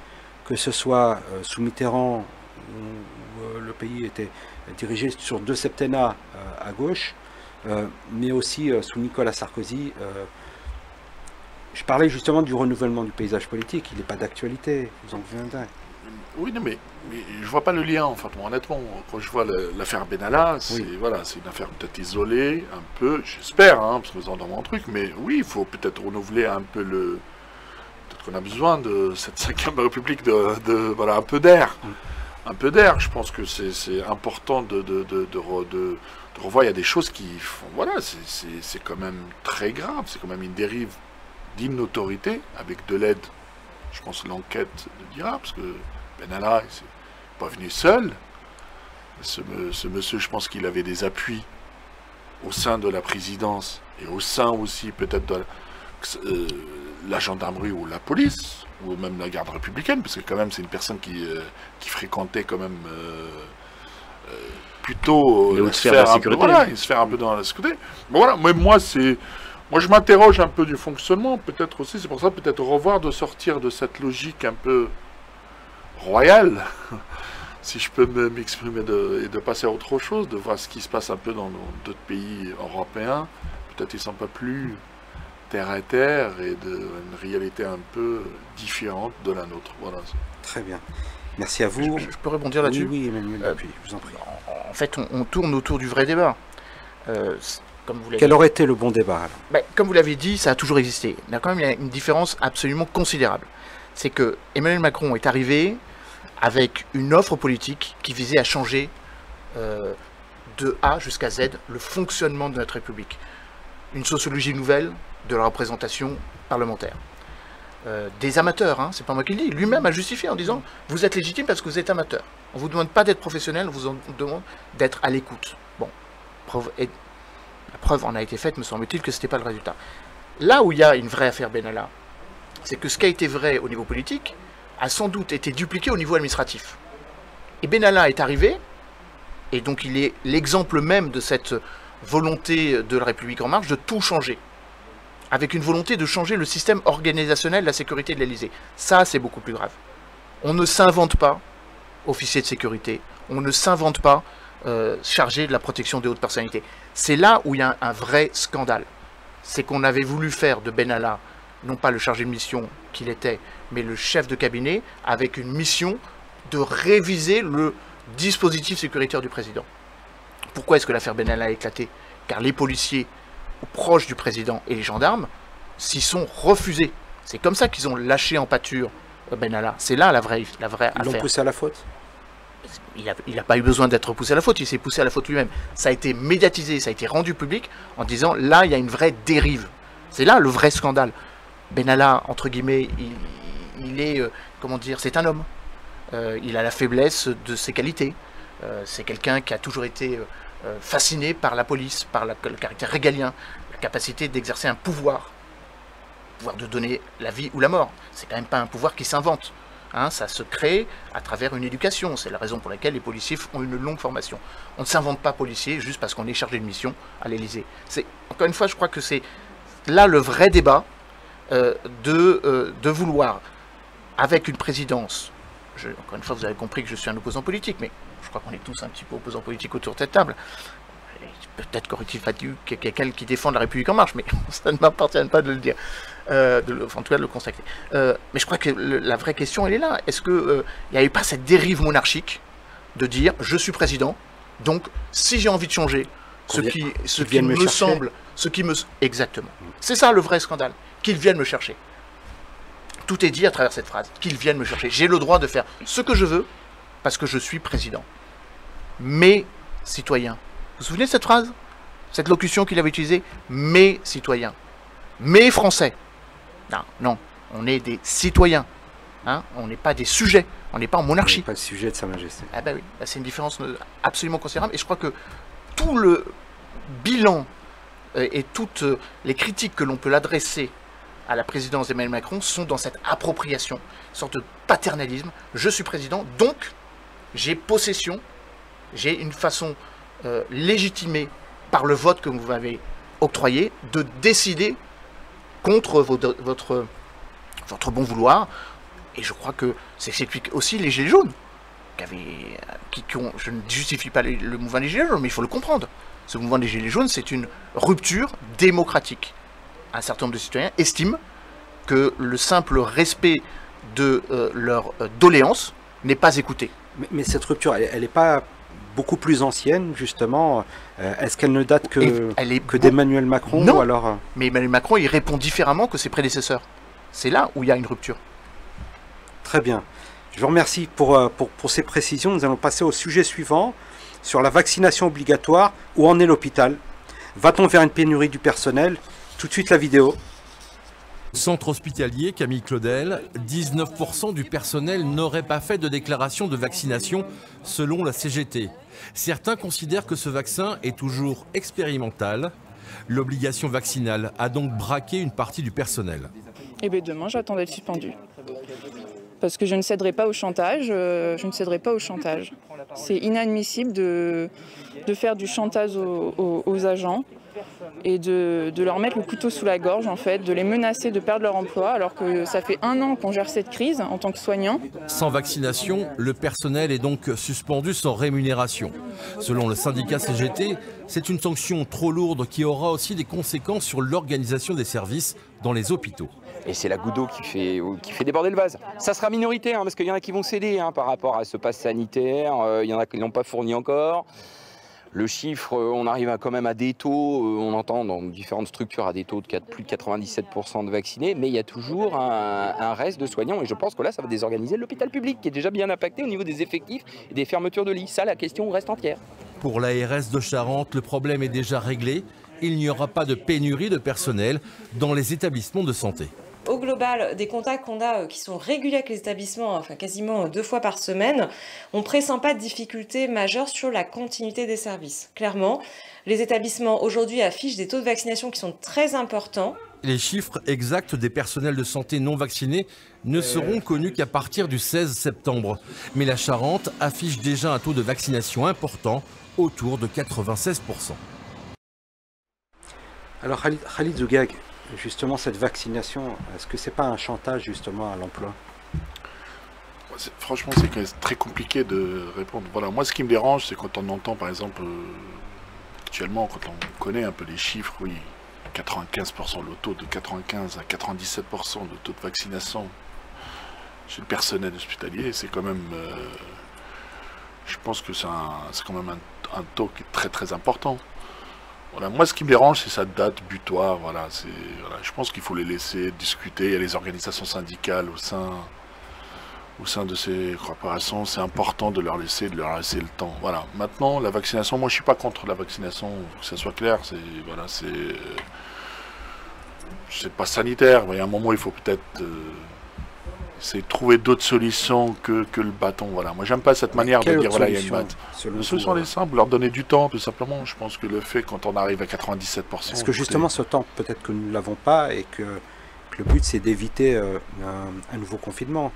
Speaker 1: que ce soit sous Mitterrand, où le pays était dirigé sur 2 septennats à gauche, mais aussi sous Nicolas Sarkozy. Je parlais justement du renouvellement du paysage politique, il n'est pas d'actualité, vous en conviendrez.
Speaker 4: Oui, non, mais je vois pas le lien, en fait, moi, honnêtement. Quand je vois l'affaire Benalla, c'est voilà, c'est une affaire peut-être isolée, un peu, j'espère, hein, parce que vous en dans mon truc, mais oui, il faut peut-être renouveler un peu le... Peut-être qu'on a besoin de cette 5e République voilà, un peu d'air. Un peu d'air, je pense que c'est important de revoir. Il y a des choses qui font... Voilà, c'est quand même très grave, c'est quand même une dérive digne d'autorité, avec de l'aide, je pense, l'enquête de DIRA, parce que Benalla, il n'est pas venu seul. Ce monsieur, je pense qu'il avait des appuis au sein de la présidence, et au sein aussi peut-être de la gendarmerie ou la police, ou même la garde républicaine, parce que quand même c'est une personne qui fréquentait quand même plutôt
Speaker 3: les hautes sphères de la sécurité.
Speaker 4: Voilà, une sphère un peu dans la sécurité. Mais voilà, mais moi je m'interroge un peu du fonctionnement, peut-être aussi, c'est pour ça peut-être revoir de sortir de cette logique un peu royale, si je peux m'exprimer, et de passer à autre chose, de voir ce qui se passe un peu dans d'autres pays européens. Peut-être ils sont pas plus terre à terre et d'une réalité un peu différente de la nôtre. Voilà.
Speaker 1: Très bien. Merci à vous.
Speaker 2: Je peux rebondir là-dessus?
Speaker 1: Oui, Emmanuel, je vous en prie.
Speaker 2: En fait, on tourne autour du vrai débat.
Speaker 1: Quel aurait été le bon débat alors?
Speaker 2: Comme vous l'avez dit, ça a toujours existé. Il y a quand même une différence absolument considérable. C'est que Emmanuel Macron est arrivé avec une offre politique qui visait à changer de A jusqu'à Z le fonctionnement de notre République. Une sociologie nouvelle de la représentation parlementaire. Des amateurs, hein, c'est pas moi qui le dis, lui-même a justifié en disant « Vous êtes légitime parce que vous êtes amateur. On ne vous demande pas d'être professionnel, on vous demande d'être à l'écoute. » Bon, la preuve en a été faite, me semble-t-il, que ce n'était pas le résultat. Là où il y a une vraie affaire Benalla, c'est que ce qui a été vrai au niveau politique a sans doute été dupliqué au niveau administratif. Et Benalla est arrivé, et donc il est l'exemple même de cette volonté de la République en marche de tout changer, avec une volonté de changer le système organisationnel de la sécurité de l'Élysée. Ça, c'est beaucoup plus grave. On ne s'invente pas officier de sécurité, on ne s'invente pas chargé de la protection des hautes personnalités. C'est là où il y a un vrai scandale. C'est qu'on avait voulu faire de Benalla, non pas le chargé de mission qu'il était, mais le chef de cabinet, avec une mission de réviser le dispositif sécuritaire du président. Pourquoi est-ce que l'affaire Benalla a éclaté? Car les policiers proches du président et les gendarmes s'y sont refusés. C'est comme ça qu'ils ont lâché en pâture Benalla. C'est là la vraie affaire.
Speaker 1: Ils l'ont poussé à la faute?
Speaker 2: Il n'a pas eu besoin d'être poussé à la faute, il s'est poussé à la faute lui-même. Ça a été médiatisé, ça a été rendu public en disant là, il y a une vraie dérive. C'est là le vrai scandale. Benalla, entre guillemets, il est, comment dire, c'est un homme. Il a la faiblesse de ses qualités. C'est quelqu'un qui a toujours été fasciné par la police, par le caractère régalien, la capacité d'exercer un pouvoir de donner la vie ou la mort. C'est quand même pas un pouvoir qui s'invente. Hein, ça se crée à travers une éducation. C'est la raison pour laquelle les policiers ont une longue formation. On ne s'invente pas policier juste parce qu'on est chargé de mission à l'Élysée. Encore une fois, je crois que c'est là le vrai débat de vouloir, avec une présidence, encore une fois, vous avez compris que je suis un opposant politique, mais je crois qu'on est tous un petit peu opposants politiques autour de cette table. Peut-être qu'aurait-il fallu quelqu'un qui défende la République en marche, mais ça ne m'appartient pas de le dire, en tout cas de le constater. Mais je crois que la vraie question, elle est là. Est-ce qu'il n'y avait pas cette dérive monarchique de dire « je suis président, donc si j'ai envie de changer, ce qui me semble... » Exactement. C'est ça le vrai scandale, qu'ils viennent me chercher. Tout est dit à travers cette phrase, qu'ils viennent me chercher. J'ai le droit de faire ce que je veux, parce que je suis président. Mes citoyens. Vous vous souvenez de cette phrase? Cette locution qu'il avait utilisée? Mes citoyens. Mes Français. Non, on est des citoyens. Hein, on n'est pas des sujets. On n'est pas en monarchie.
Speaker 1: On n'est pas le sujet de Sa Majesté.
Speaker 2: Ah ben oui, c'est une différence absolument considérable. Et je crois que tout le bilan et toutes les critiques que l'on peut l'adresser à la présidence d'Emmanuel Macron sont dans cette appropriation, une sorte de paternalisme. Je suis président, donc j'ai possession, j'ai une façon légitimée par le vote que vous m'avez octroyé de décider contre votre bon vouloir. Et je crois que c'est ce qui explique aussi les Gilets jaunes. Je ne justifie pas le mouvement des Gilets jaunes, mais il faut le comprendre. Ce mouvement des Gilets jaunes, c'est une rupture démocratique. Un certain nombre de citoyens estiment que le simple respect de leur doléance n'est pas écouté.
Speaker 1: Mais cette rupture, elle n'est pas beaucoup plus ancienne, justement. Est-ce qu'elle ne date que d'Emmanuel Macron?
Speaker 2: Non,
Speaker 1: ou alors...
Speaker 2: mais Emmanuel Macron, il répond différemment que ses prédécesseurs. C'est là où il y a une rupture.
Speaker 1: Très bien. Je vous remercie pour ces précisions. Nous allons passer au sujet suivant, sur la vaccination obligatoire. Où en est l'hôpital? Va-t-on vers une pénurie du personnel? Tout de suite la vidéo.
Speaker 9: Centre hospitalier Camille Claudel, 19% du personnel n'aurait pas fait de déclaration de vaccination selon la CGT. Certains considèrent que ce vaccin est toujours expérimental. L'obligation vaccinale a donc braqué une partie du personnel.
Speaker 10: Eh bien demain, j'attends d'être suspendu. parce que je ne céderai pas au chantage. C'est inadmissible de faire du chantage aux agents et de leur mettre le couteau sous la gorge, en fait, de les menacer de perdre leur emploi, alors que ça fait 1 an qu'on gère cette crise en tant que soignant.
Speaker 9: Sans vaccination, le personnel est donc suspendu sans rémunération. Selon le syndicat CGT, c'est une sanction trop lourde qui aura aussi des conséquences sur l'organisation des services dans les hôpitaux.
Speaker 11: Et c'est la goutte d'eau qui fait déborder le vase. Ça sera minoritaire, parce qu'il y en a qui vont céder par rapport à ce pass sanitaire, il y en a qui ne l'ont pas fourni encore. Le chiffre, on arrive quand même à des taux, on entend dans différentes structures à des taux de plus de 97% de vaccinés, mais il y a toujours un reste de soignants. Et je pense que là, ça va désorganiser l'hôpital public, qui est déjà bien impacté au niveau des effectifs et des fermetures de lits. Ça, la question reste entière.
Speaker 9: Pour l'ARS de Charente, le problème est déjà réglé. Il n'y aura pas de pénurie de personnel dans les établissements de santé.
Speaker 12: Au global, des contacts qu'on a qui sont réguliers avec les établissements, enfin quasiment 2 fois par semaine, on ne pressent pas de difficultés majeures sur la continuité des services. Clairement, les établissements aujourd'hui affichent des taux de vaccination qui sont très importants.
Speaker 9: Les chiffres exacts des personnels de santé non vaccinés ne seront connus qu'à partir du 16 septembre. Mais la Charente affiche déjà un taux de vaccination important, autour de 96%.
Speaker 1: Alors Khalid Zougag, justement cette vaccination, est-ce que c'est pas un chantage justement à l'emploi?
Speaker 4: Franchement, c'est très compliqué de répondre. Voilà, moi ce qui me dérange, c'est quand on entend par exemple, actuellement, quand on connaît un peu les chiffres, oui, 95%, le taux de 95 à 97% de taux de vaccination chez le personnel hospitalier, c'est quand même, je pense que c'est quand même un taux qui est très très important. Voilà, moi ce qui me dérange, c'est sa date butoir. Voilà, je pense qu'il faut les laisser discuter. Il y a les organisations syndicales au sein de ces corporations. C'est important de leur laisser le temps. Voilà. Maintenant, la vaccination, moi je suis pas contre la vaccination, que ça soit clair. C'est pas sanitaire. Il y a un moment, il faut peut-être essayer de trouver d'autres solutions que le bâton. Voilà. Moi j'aime pas cette manière de dire voilà, il y a une batte. La solution est simple, leur donner du temps tout simplement. Je pense que le fait quand on arrive à 97%.
Speaker 1: Parce que justement ce temps, peut-être que nous ne l'avons pas et que le but c'est d'éviter un nouveau confinement.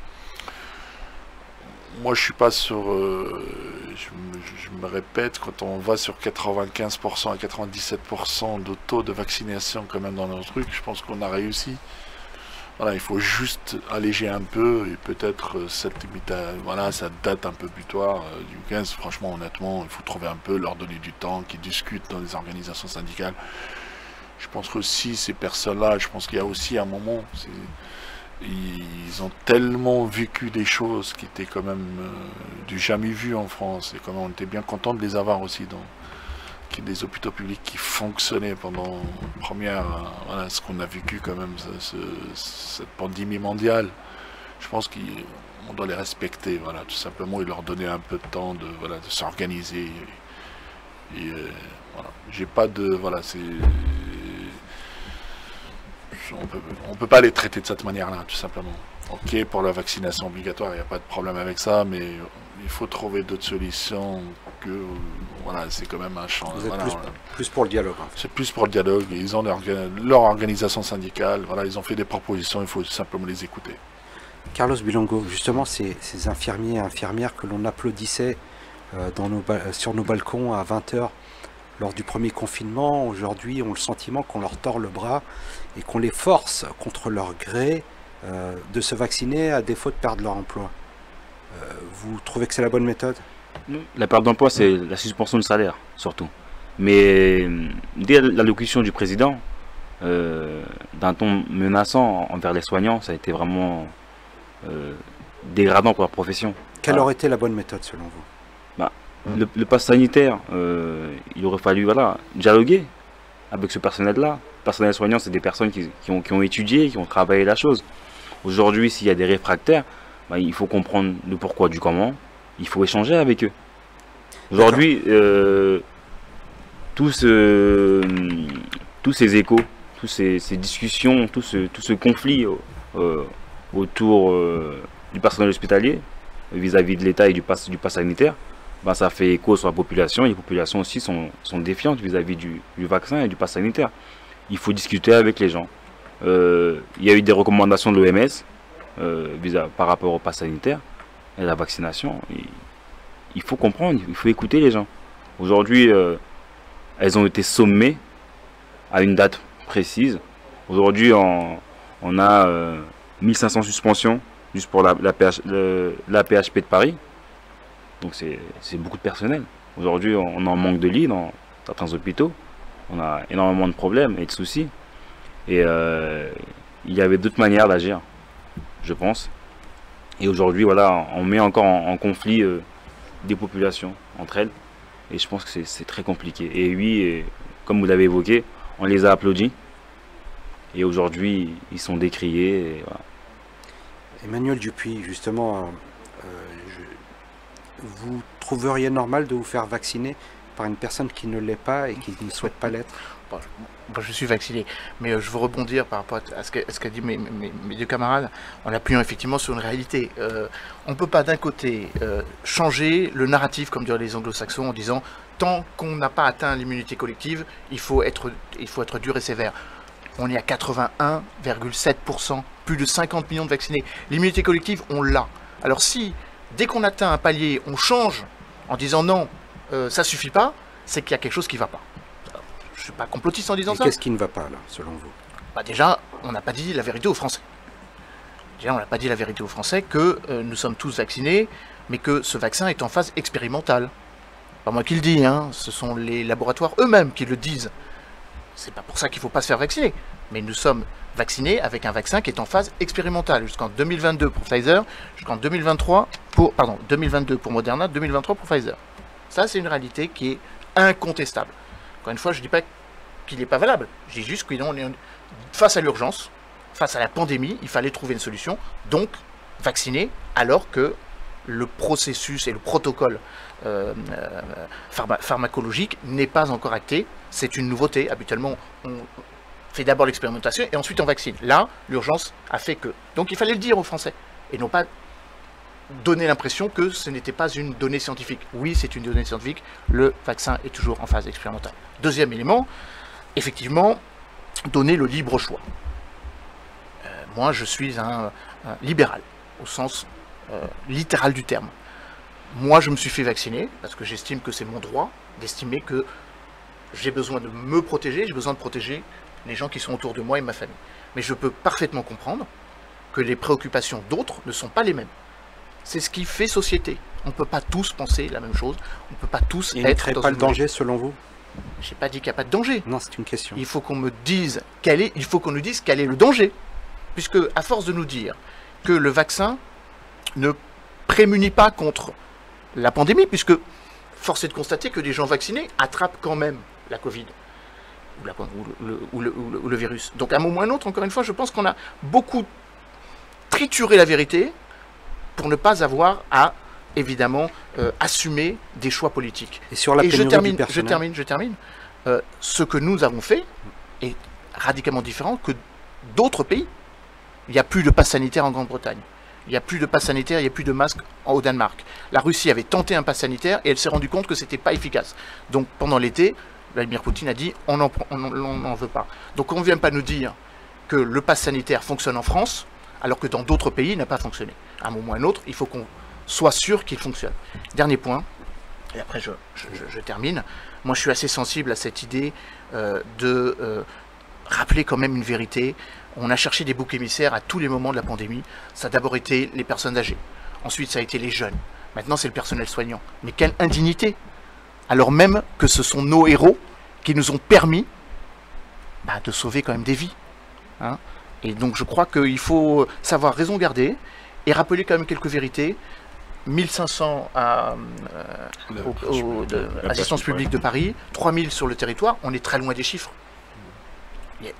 Speaker 4: Moi je suis pas sur, je me répète, quand on va sur 95% à 97% de taux de vaccination quand même dans nos trucs, je pense qu'on a réussi. Voilà, il faut juste alléger un peu et peut-être cette limite, voilà, cette date un peu butoir du 15, franchement, honnêtement, il faut trouver un peu, leur donner du temps, qu'ils discutent dans les organisations syndicales. Je pense que aussi ces personnes-là, je pense qu'il y a aussi un moment, ils ont tellement vécu des choses qui étaient quand même du jamais vu en France, et quand même on était bien content de les avoir aussi des hôpitaux publics qui fonctionnaient pendant la première, voilà, ce qu'on a vécu quand même, cette pandémie mondiale. Je pense qu'on doit les respecter, voilà, tout simplement, et leur donner un peu de temps de s'organiser. Et voilà, j'ai pas de, voilà, on peut pas les traiter de cette manière-là, tout simplement. Ok, pour la vaccination obligatoire, il n'y a pas de problème avec ça, mais il faut trouver d'autres solutions que, voilà, c'est quand même un champ.
Speaker 1: Vous êtes
Speaker 4: voilà,
Speaker 1: plus pour le dialogue. En fait.
Speaker 4: C'est plus pour le dialogue, ils ont leur organisation syndicale, voilà, ils ont fait des propositions, il faut simplement les écouter.
Speaker 1: Carlos Bilongo, justement, ces infirmiers et infirmières que l'on applaudissait sur nos balcons à 20h lors du premier confinement, aujourd'hui ont le sentiment qu'on leur tord le bras et qu'on les force contre leur gré de se vacciner à défaut de perdre leur emploi. Vous trouvez que c'est la bonne méthode?
Speaker 3: La perte d'emploi, c'est la suspension du salaire, surtout. Mais dès l'allocution du président, d'un ton menaçant envers les soignants, ça a été vraiment dégradant pour la profession.
Speaker 1: Quelle aurait été la bonne méthode selon vous?
Speaker 3: Le pass sanitaire, il aurait fallu dialoguer avec ce personnel-là. Le personnel soignant, c'est des personnes qui ont étudié, qui ont travaillé la chose. Aujourd'hui, s'il y a des réfractaires, il faut comprendre le pourquoi du comment, il faut échanger avec eux. Aujourd'hui, tous ces échos, toutes ces discussions, tout ce conflit autour du personnel hospitalier vis-à-vis de l'État et du pass sanitaire, ça fait écho sur la population, et les populations aussi sont défiantes vis-à-vis du vaccin et du pass sanitaire. Il faut discuter avec les gens. Il y a eu des recommandations de l'OMS par rapport au pass sanitaire et à la vaccination. Il faut comprendre, il faut écouter les gens. Aujourd'hui, elles ont été sommées à une date précise. Aujourd'hui, on a 1500 suspensions juste pour la PHP de Paris. Donc c'est beaucoup de personnel. Aujourd'hui, on en manque de lits dans certains hôpitaux. On a énormément de problèmes et de soucis. Et il y avait d'autres manières d'agir, je pense. Et aujourd'hui, voilà, on met encore en conflit des populations entre elles. Et je pense que c'est très compliqué. Et oui, comme vous l'avez évoqué, on les a applaudis. Et aujourd'hui, ils sont décriés. Et voilà.
Speaker 1: Emmanuel Dupuis, justement, vous trouveriez normal de vous faire vacciner par une personne qui ne l'est pas et qui ne souhaite pas l'être?
Speaker 2: Je suis vacciné, mais je veux rebondir par rapport à ce qu'a dit mes deux camarades, en appuyant effectivement sur une réalité. On ne peut pas d'un côté changer le narratif, comme diraient les anglo-saxons, en disant tant qu'on n'a pas atteint l'immunité collective, il faut être dur et sévère. On est à 81,7%, plus de 50 millions de vaccinés. L'immunité collective, on l'a. Alors si, dès qu'on atteint un palier, on change en disant non, ça suffit pas, c'est qu'il y a quelque chose qui ne va pas. Je ne suis pas complotiste en disant ça.
Speaker 1: Qu'est-ce qui ne va pas là, selon vous?
Speaker 2: Déjà, on n'a pas dit la vérité aux Français. Déjà, on n'a pas dit la vérité aux Français que nous sommes tous vaccinés, mais que ce vaccin est en phase expérimentale. Pas moi qui le dis, hein, ce sont les laboratoires eux-mêmes qui le disent. C'est pas pour ça qu'il ne faut pas se faire vacciner. Mais nous sommes vaccinés avec un vaccin qui est en phase expérimentale jusqu'en 2022 pour Pfizer, jusqu'en 2023 pour, 2022 pour Moderna, 2023 pour Pfizer. Ça, c'est une réalité qui est incontestable. Encore une fois, je ne dis pas qu'il n'est pas valable. Je dis juste qu'on est face à l'urgence, face à la pandémie, il fallait trouver une solution. Donc, vacciner alors que le processus et le protocole pharmacologique n'est pas encore acté. C'est une nouveauté. Habituellement, on fait d'abord l'expérimentation et ensuite on vaccine. Là, l'urgence a fait que. Donc, il fallait le dire aux Français et non pas donner l'impression que ce n'était pas une donnée scientifique. Oui, c'est une donnée scientifique. Le vaccin est toujours en phase expérimentale. Deuxième élément, effectivement, donner le libre choix. Moi, je suis un libéral, au sens littéral du terme. Moi, je me suis fait vacciner, parce que j'estime que c'est mon droit d'estimer que j'ai besoin de me protéger, j'ai besoin de protéger les gens qui sont autour de moi et ma famille. Mais je peux parfaitement comprendre que les préoccupations d'autres ne sont pas les mêmes. C'est ce qui fait société. On ne peut pas tous penser la même chose, on ne peut pas tous
Speaker 1: être... Il ne crée pas le danger, selon vous?
Speaker 2: Je n'ai pas dit qu'il n'y a pas de danger.
Speaker 1: Non, c'est une question.
Speaker 2: Il faut qu'on me dise il faut qu'on nous dise quel est le danger. Puisque, à force de nous dire que le vaccin ne prémunit pas contre la pandémie, puisque force est de constater que des gens vaccinés attrapent quand même la Covid ou le virus. Donc, à un moment ou à un autre, encore une fois, je pense qu'on a beaucoup trituré la vérité pour ne pas avoir à, évidemment, assumer des choix politiques.
Speaker 1: Et sur la pénurie du personnel.
Speaker 2: Je termine. Ce que nous avons fait est radicalement différent que d'autres pays. Il n'y a plus de pass sanitaire en Grande-Bretagne. Il n'y a plus de pass sanitaire, il n'y a plus de masques au Danemark. La Russie avait tenté un pass sanitaire et elle s'est rendue compte que ce n'était pas efficace. Donc pendant l'été, Vladimir Poutine a dit on n'en veut pas. Donc on ne vient pas nous dire que le pass sanitaire fonctionne en France alors que dans d'autres pays il n'a pas fonctionné. À un moment ou à un autre, il faut qu'on soit sûr qu'il fonctionne. Dernier point, et après je termine. Moi je suis assez sensible à cette idée de rappeler quand même une vérité. On a cherché des boucs émissaires à tous les moments de la pandémie. Ça a d'abord été les personnes âgées. Ensuite, ça a été les jeunes. Maintenant, c'est le personnel soignant. Mais quelle indignité! Alors même que ce sont nos héros qui nous ont permis de sauver quand même des vies. Hein. Et donc, je crois qu'il faut savoir raison garder et rappeler quand même quelques vérités. 1500 assistance publique de Paris, 3000 sur le territoire. On est très loin des chiffres.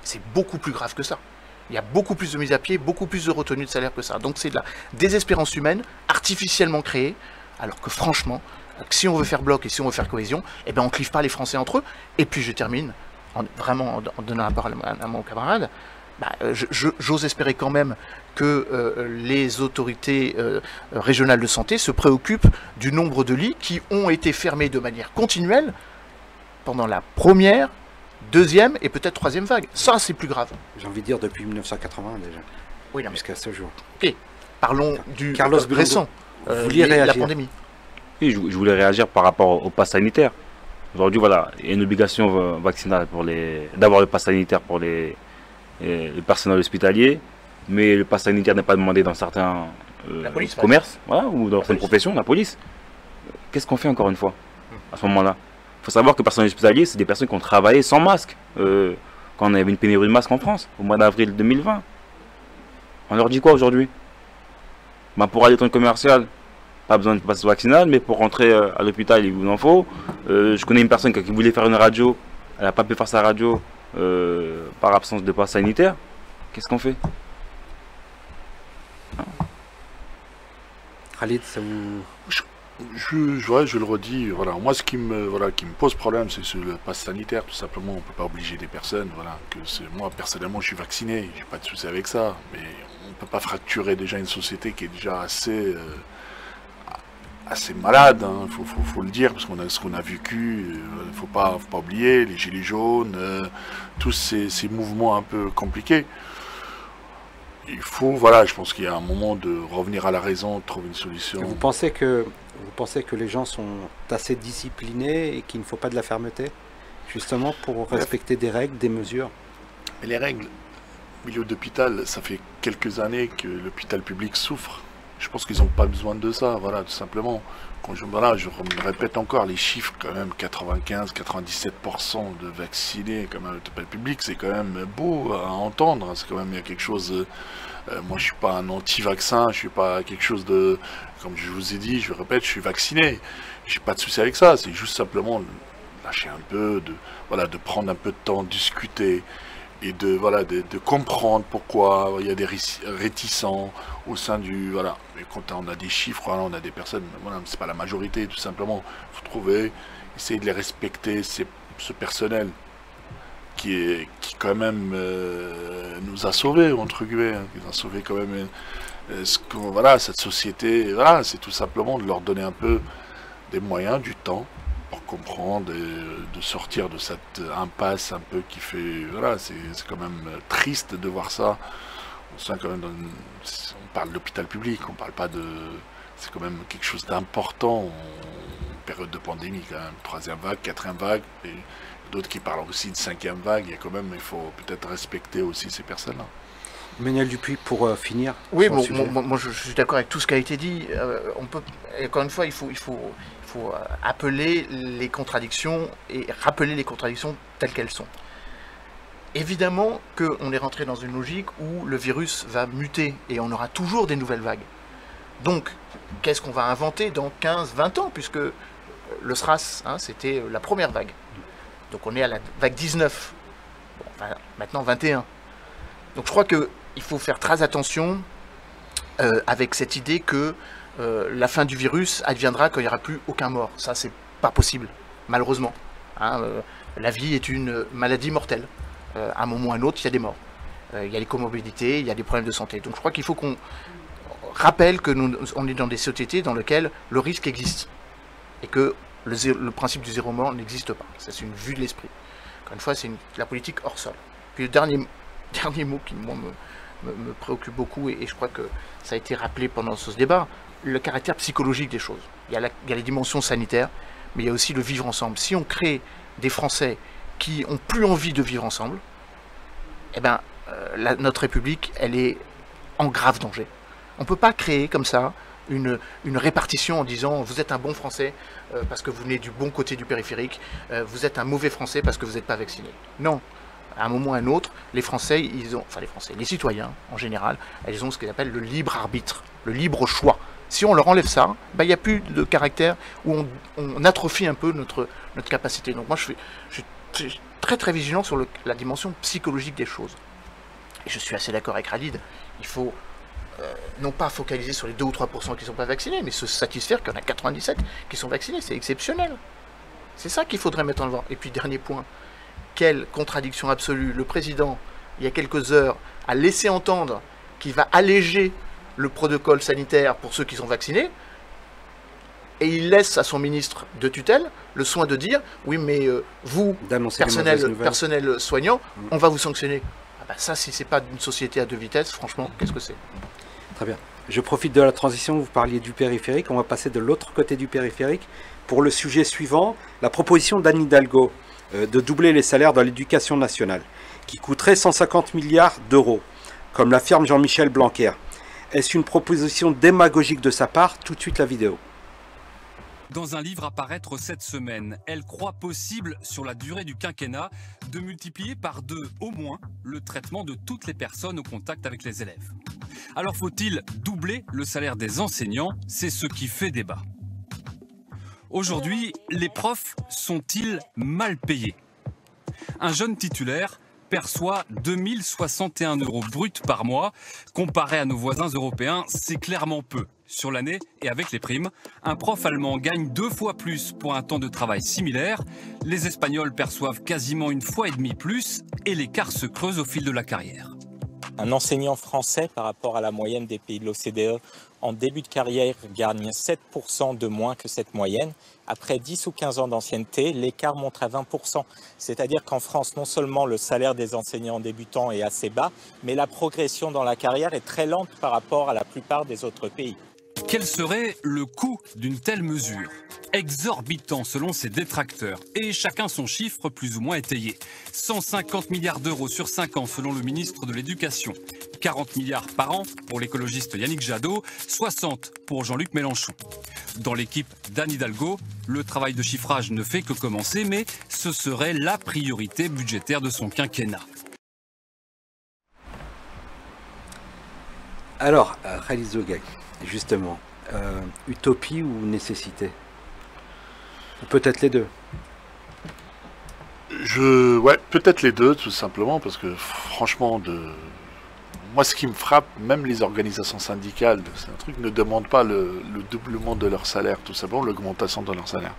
Speaker 2: C'est beaucoup plus grave que ça. Il y a beaucoup plus de mises à pied, beaucoup plus de retenues de salaire que ça. Donc c'est de la désespérance humaine artificiellement créée, alors que franchement, si on veut faire bloc et si on veut faire cohésion, eh ben on ne clive pas les Français entre eux. Et puis je termine, en donnant la parole à mon camarade, j'ose espérer quand même que les autorités régionales de santé se préoccupent du nombre de lits qui ont été fermés de manière continuelle pendant la première, deuxième et peut-être troisième vague. Ça, c'est plus grave.
Speaker 1: J'ai envie de dire depuis 1980 déjà.
Speaker 2: Oui, non,
Speaker 1: jusqu'à ce jour.
Speaker 2: Ok, Parlons du
Speaker 1: Carlos
Speaker 2: récent,
Speaker 1: vous vouliez
Speaker 2: la
Speaker 1: réagir.
Speaker 2: pandémie.
Speaker 3: Oui, je voulais réagir par rapport au pass sanitaire. Aujourd'hui, voilà, il y a une obligation vaccinale d'avoir le pass sanitaire pour le personnel hospitalier, mais le pass sanitaire n'est pas demandé dans certains commerces, voilà, ou dans certaines professions, la police. Qu'est-ce qu'on fait encore une fois à ce moment-là? Il faut savoir que le personnel hospitalier, c'est des personnes qui ont travaillé sans masque quand on avait une pénurie de masques en France, au mois d'avril 2020. On leur dit quoi aujourd'hui? Pour aller dans le commercial, pas besoin de passe vaccinal, mais pour rentrer à l'hôpital, il vous en faut. Je connais une personne qui voulait faire une radio, elle n'a pas pu faire sa radio par absence de passe sanitaire. Qu'est-ce qu'on fait?
Speaker 1: Khalid, ça vous...
Speaker 4: Je le redis, voilà. Moi, ce qui me pose problème, c'est le pass sanitaire, tout simplement. On ne peut pas obliger des personnes, voilà. Moi, personnellement, je suis vacciné, j'ai pas de souci avec ça, mais on ne peut pas fracturer déjà une société qui est déjà assez malade, hein. Faut le dire, parce qu'on a ce qu'on a vécu. Il faut pas oublier les gilets jaunes, tous ces mouvements un peu compliqués. Il faut, voilà, je pense qu'il y a un moment de revenir à la raison, de trouver une solution.
Speaker 1: Vous pensez que les gens sont assez disciplinés et qu'il ne faut pas de la fermeté, justement pour respecter des règles, des mesures?
Speaker 4: Mais les règles, milieu d'hôpital, ça fait quelques années que l'hôpital public souffre. Je pense qu'ils n'ont pas besoin de ça, voilà, tout simplement. Je me répète encore, les chiffres, quand même, 95-97% de vaccinés, quand même, à l'hôpital public, c'est quand même beau à entendre. C'est quand même, il y a quelque chose... moi, je suis pas un anti-vaccin, je suis pas quelque chose de... Comme je vous ai dit, je répète, je suis vacciné. J'ai pas de souci avec ça, c'est juste simplement lâcher un peu, de prendre un peu de temps, discuter, et de comprendre pourquoi il y a des réticents au sein du... Voilà. Mais quand on a des chiffres, voilà, on a des personnes, voilà, c'est pas la majorité, tout simplement. Il faut trouver, essayer de les respecter, ce personnel qui quand même nous a sauvés, entre guillemets, hein, qui nous a sauvés quand même. Voilà, cette société, voilà, c'est tout simplement de leur donner un peu des moyens, du temps, pour comprendre et de sortir de cette impasse un peu qui fait... Voilà, c'est quand même triste de voir ça. On sent quand même... on parle de l'hôpital public, on parle pas de... C'est quand même quelque chose d'important en période de pandémie, quand même. 3e vague, 4e vague, et d'autres qui parlent aussi de 5e vague. Il y a quand même, il faut peut-être respecter aussi ces personnes-là.
Speaker 1: Emmanuel Dupuis, pour finir.
Speaker 2: Oui, moi je suis d'accord avec tout ce qui a été dit. On peut, encore une fois, il faut appeler les contradictions et rappeler les contradictions telles qu'elles sont. Évidemment qu'on est rentré dans une logique où le virus va muter et on aura toujours des nouvelles vagues. Donc, qu'est-ce qu'on va inventer dans 15-20 ans, puisque le SRAS, hein, c'était la première vague. Donc on est à la vague 19, bon, enfin, maintenant 21. Donc je crois qu'il faut faire très attention avec cette idée que la fin du virus adviendra quand il n'y aura plus aucun mort. Ça, c'est pas possible, malheureusement. Hein, la vie est une maladie mortelle. À un moment ou à un autre, il y a des morts. Il y a des comorbidités, il y a des problèmes de santé. Donc je crois qu'il faut qu'on rappelle que on est dans des sociétés dans lesquelles le risque existe. Et que le principe du zéro mort n'existe pas. Ça, c'est une vue de l'esprit. Encore une fois, c'est la politique hors sol. Puis le dernier mot qui, moi, me préoccupe beaucoup, et je crois que ça a été rappelé pendant ce débat, le caractère psychologique des choses. Il y a les dimensions sanitaires, mais il y a aussi le vivre ensemble. Si on crée des Français qui n'ont plus envie de vivre ensemble, eh ben, notre République, elle est en grave danger. On ne peut pas créer comme ça une répartition en disant vous êtes un bon Français parce que vous venez du bon côté du périphérique, vous êtes un mauvais Français parce que vous n'êtes pas vacciné. Non. À un moment ou à un autre, les Français, les citoyens en général, ils ont ce qu'ils appellent le libre arbitre, le libre choix. Si on leur enlève ça, ben, il n'y a plus de caractère où on atrophie un peu notre capacité. Donc moi, je suis très très vigilant sur la dimension psychologique des choses. Et je suis assez d'accord avec Khalid. Il faut non pas focaliser sur les 2 ou 3% qui ne sont pas vaccinés, mais se satisfaire qu'il y en a 97 qui sont vaccinés. C'est exceptionnel. C'est ça qu'il faudrait mettre en avant. Et puis dernier point, quelle contradiction absolue. Le président, il y a quelques heures, a laissé entendre qu'il va alléger le protocole sanitaire pour ceux qui sont vaccinés, et il laisse à son ministre de tutelle le soin de dire « Oui, mais vous, personnel soignant, on va vous sanctionner. » Ah ben ça, si c'est pas une société à 2 vitesses, franchement, qu'est-ce que c'est?
Speaker 1: Très bien. Je profite de la transition, vous parliez du périphérique, on va passer de l'autre côté du périphérique. Pour le sujet suivant, la proposition d'Anne Hidalgo de doubler les salaires dans l'éducation nationale, qui coûterait 150 milliards d'euros, comme l'affirme Jean-Michel Blanquer. Est-ce une proposition démagogique de sa part? Tout de suite la vidéo.
Speaker 13: Dans un livre à paraître cette semaine, elle croit possible, sur la durée du quinquennat, de multiplier par 2 au moins le traitement de toutes les personnes au contact avec les élèves. Alors faut-il doubler le salaire des enseignants? C'est ce qui fait débat. Aujourd'hui, les profs sont-ils mal payés? Un jeune titulaire perçoit 2061 € bruts par mois. Comparé à nos voisins européens, c'est clairement peu. Sur l'année et avec les primes, un prof allemand gagne 2 fois plus pour un temps de travail similaire. Les Espagnols perçoivent quasiment 1,5 fois plus et l'écart se creuse au fil de la carrière.
Speaker 14: Un enseignant français, par rapport à la moyenne des pays de l'OCDE, en début de carrière gagne 7% de moins que cette moyenne. Après 10 ou 15 ans d'ancienneté, l'écart monte à 20%. C'est-à-dire qu'en France, non seulement le salaire des enseignants débutants est assez bas, mais la progression dans la carrière est très lente par rapport à la plupart des autres pays.
Speaker 13: Quel serait le coût d'une telle mesure? Exorbitant selon ses détracteurs, et chacun son chiffre plus ou moins étayé. 150 milliards d'euros sur 5 ans selon le ministre de l'Éducation, 40 milliards par an pour l'écologiste Yannick Jadot, 60 pour Jean-Luc Mélenchon. Dans l'équipe d'Anne Hidalgo, le travail de chiffrage ne fait que commencer, mais ce serait la priorité budgétaire de son quinquennat.
Speaker 1: Alors, Khalid Zogag, justement, utopie ou nécessité? Ou peut-être les deux?
Speaker 4: Ouais, peut-être les deux, tout simplement, parce que franchement, moi, ce qui me frappe, même les organisations syndicales, c'est un truc, ne demandent pas le doublement de leur salaire, tout simplement, l'augmentation de leur salaire.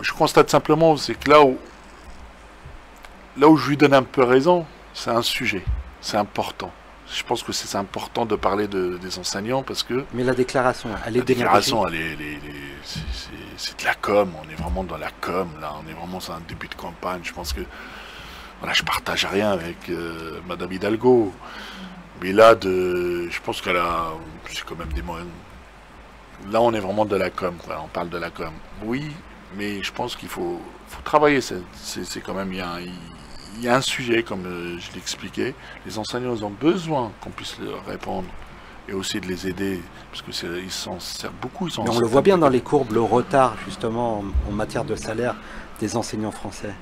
Speaker 4: Je constate simplement, c'est que là où je lui donne un peu raison, c'est un sujet, c'est important. Je pense que c'est important de parler des enseignants parce que...
Speaker 1: Mais la déclaration, elle est
Speaker 4: démagogique. La déclaration, c'est de la com, on est vraiment dans la com, là, on est vraiment sur un début de campagne. Je pense que, voilà, je partage rien avec Madame Hidalgo, mais là, je pense qu'elle a, c'est quand même des moyens. Là, on est vraiment de la com, quoi. On parle de la com. Oui, mais je pense qu'il faut travailler, c'est quand même, il y a un sujet, comme je l'expliquais, les enseignants ont besoin qu'on puisse leur répondre et aussi de les aider, parce qu'ils s'en servent beaucoup.
Speaker 1: Mais on le voit bien dans les courbes, le retard justement en matière de salaire des enseignants français.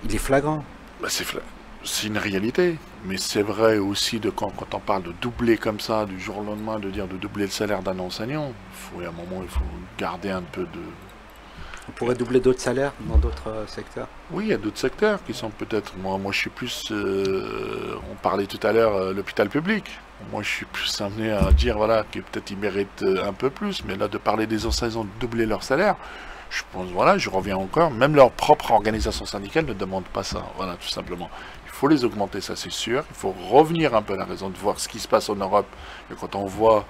Speaker 1: Il est flagrant.
Speaker 4: Bah, c'est une réalité, mais c'est vrai aussi quand on parle de doubler comme ça, du jour au lendemain, de doubler le salaire d'un enseignant, à un moment il faut garder un peu de...
Speaker 1: On pourrait doubler d'autres salaires dans d'autres secteurs?
Speaker 4: Oui, il y a d'autres secteurs qui sont peut-être... Moi je suis plus... on parlait tout à l'heure l'hôpital public. Moi je suis plus amené à dire voilà, que peut-être ils méritent un peu plus. Mais là, de parler des enseignants, de doubler leur salaire, je pense, voilà, je reviens encore. Même leur propre organisation syndicale ne demande pas ça. Voilà, tout simplement. Il faut les augmenter, ça c'est sûr. Il faut revenir un peu à la raison de voir ce qui se passe en Europe. Et quand on voit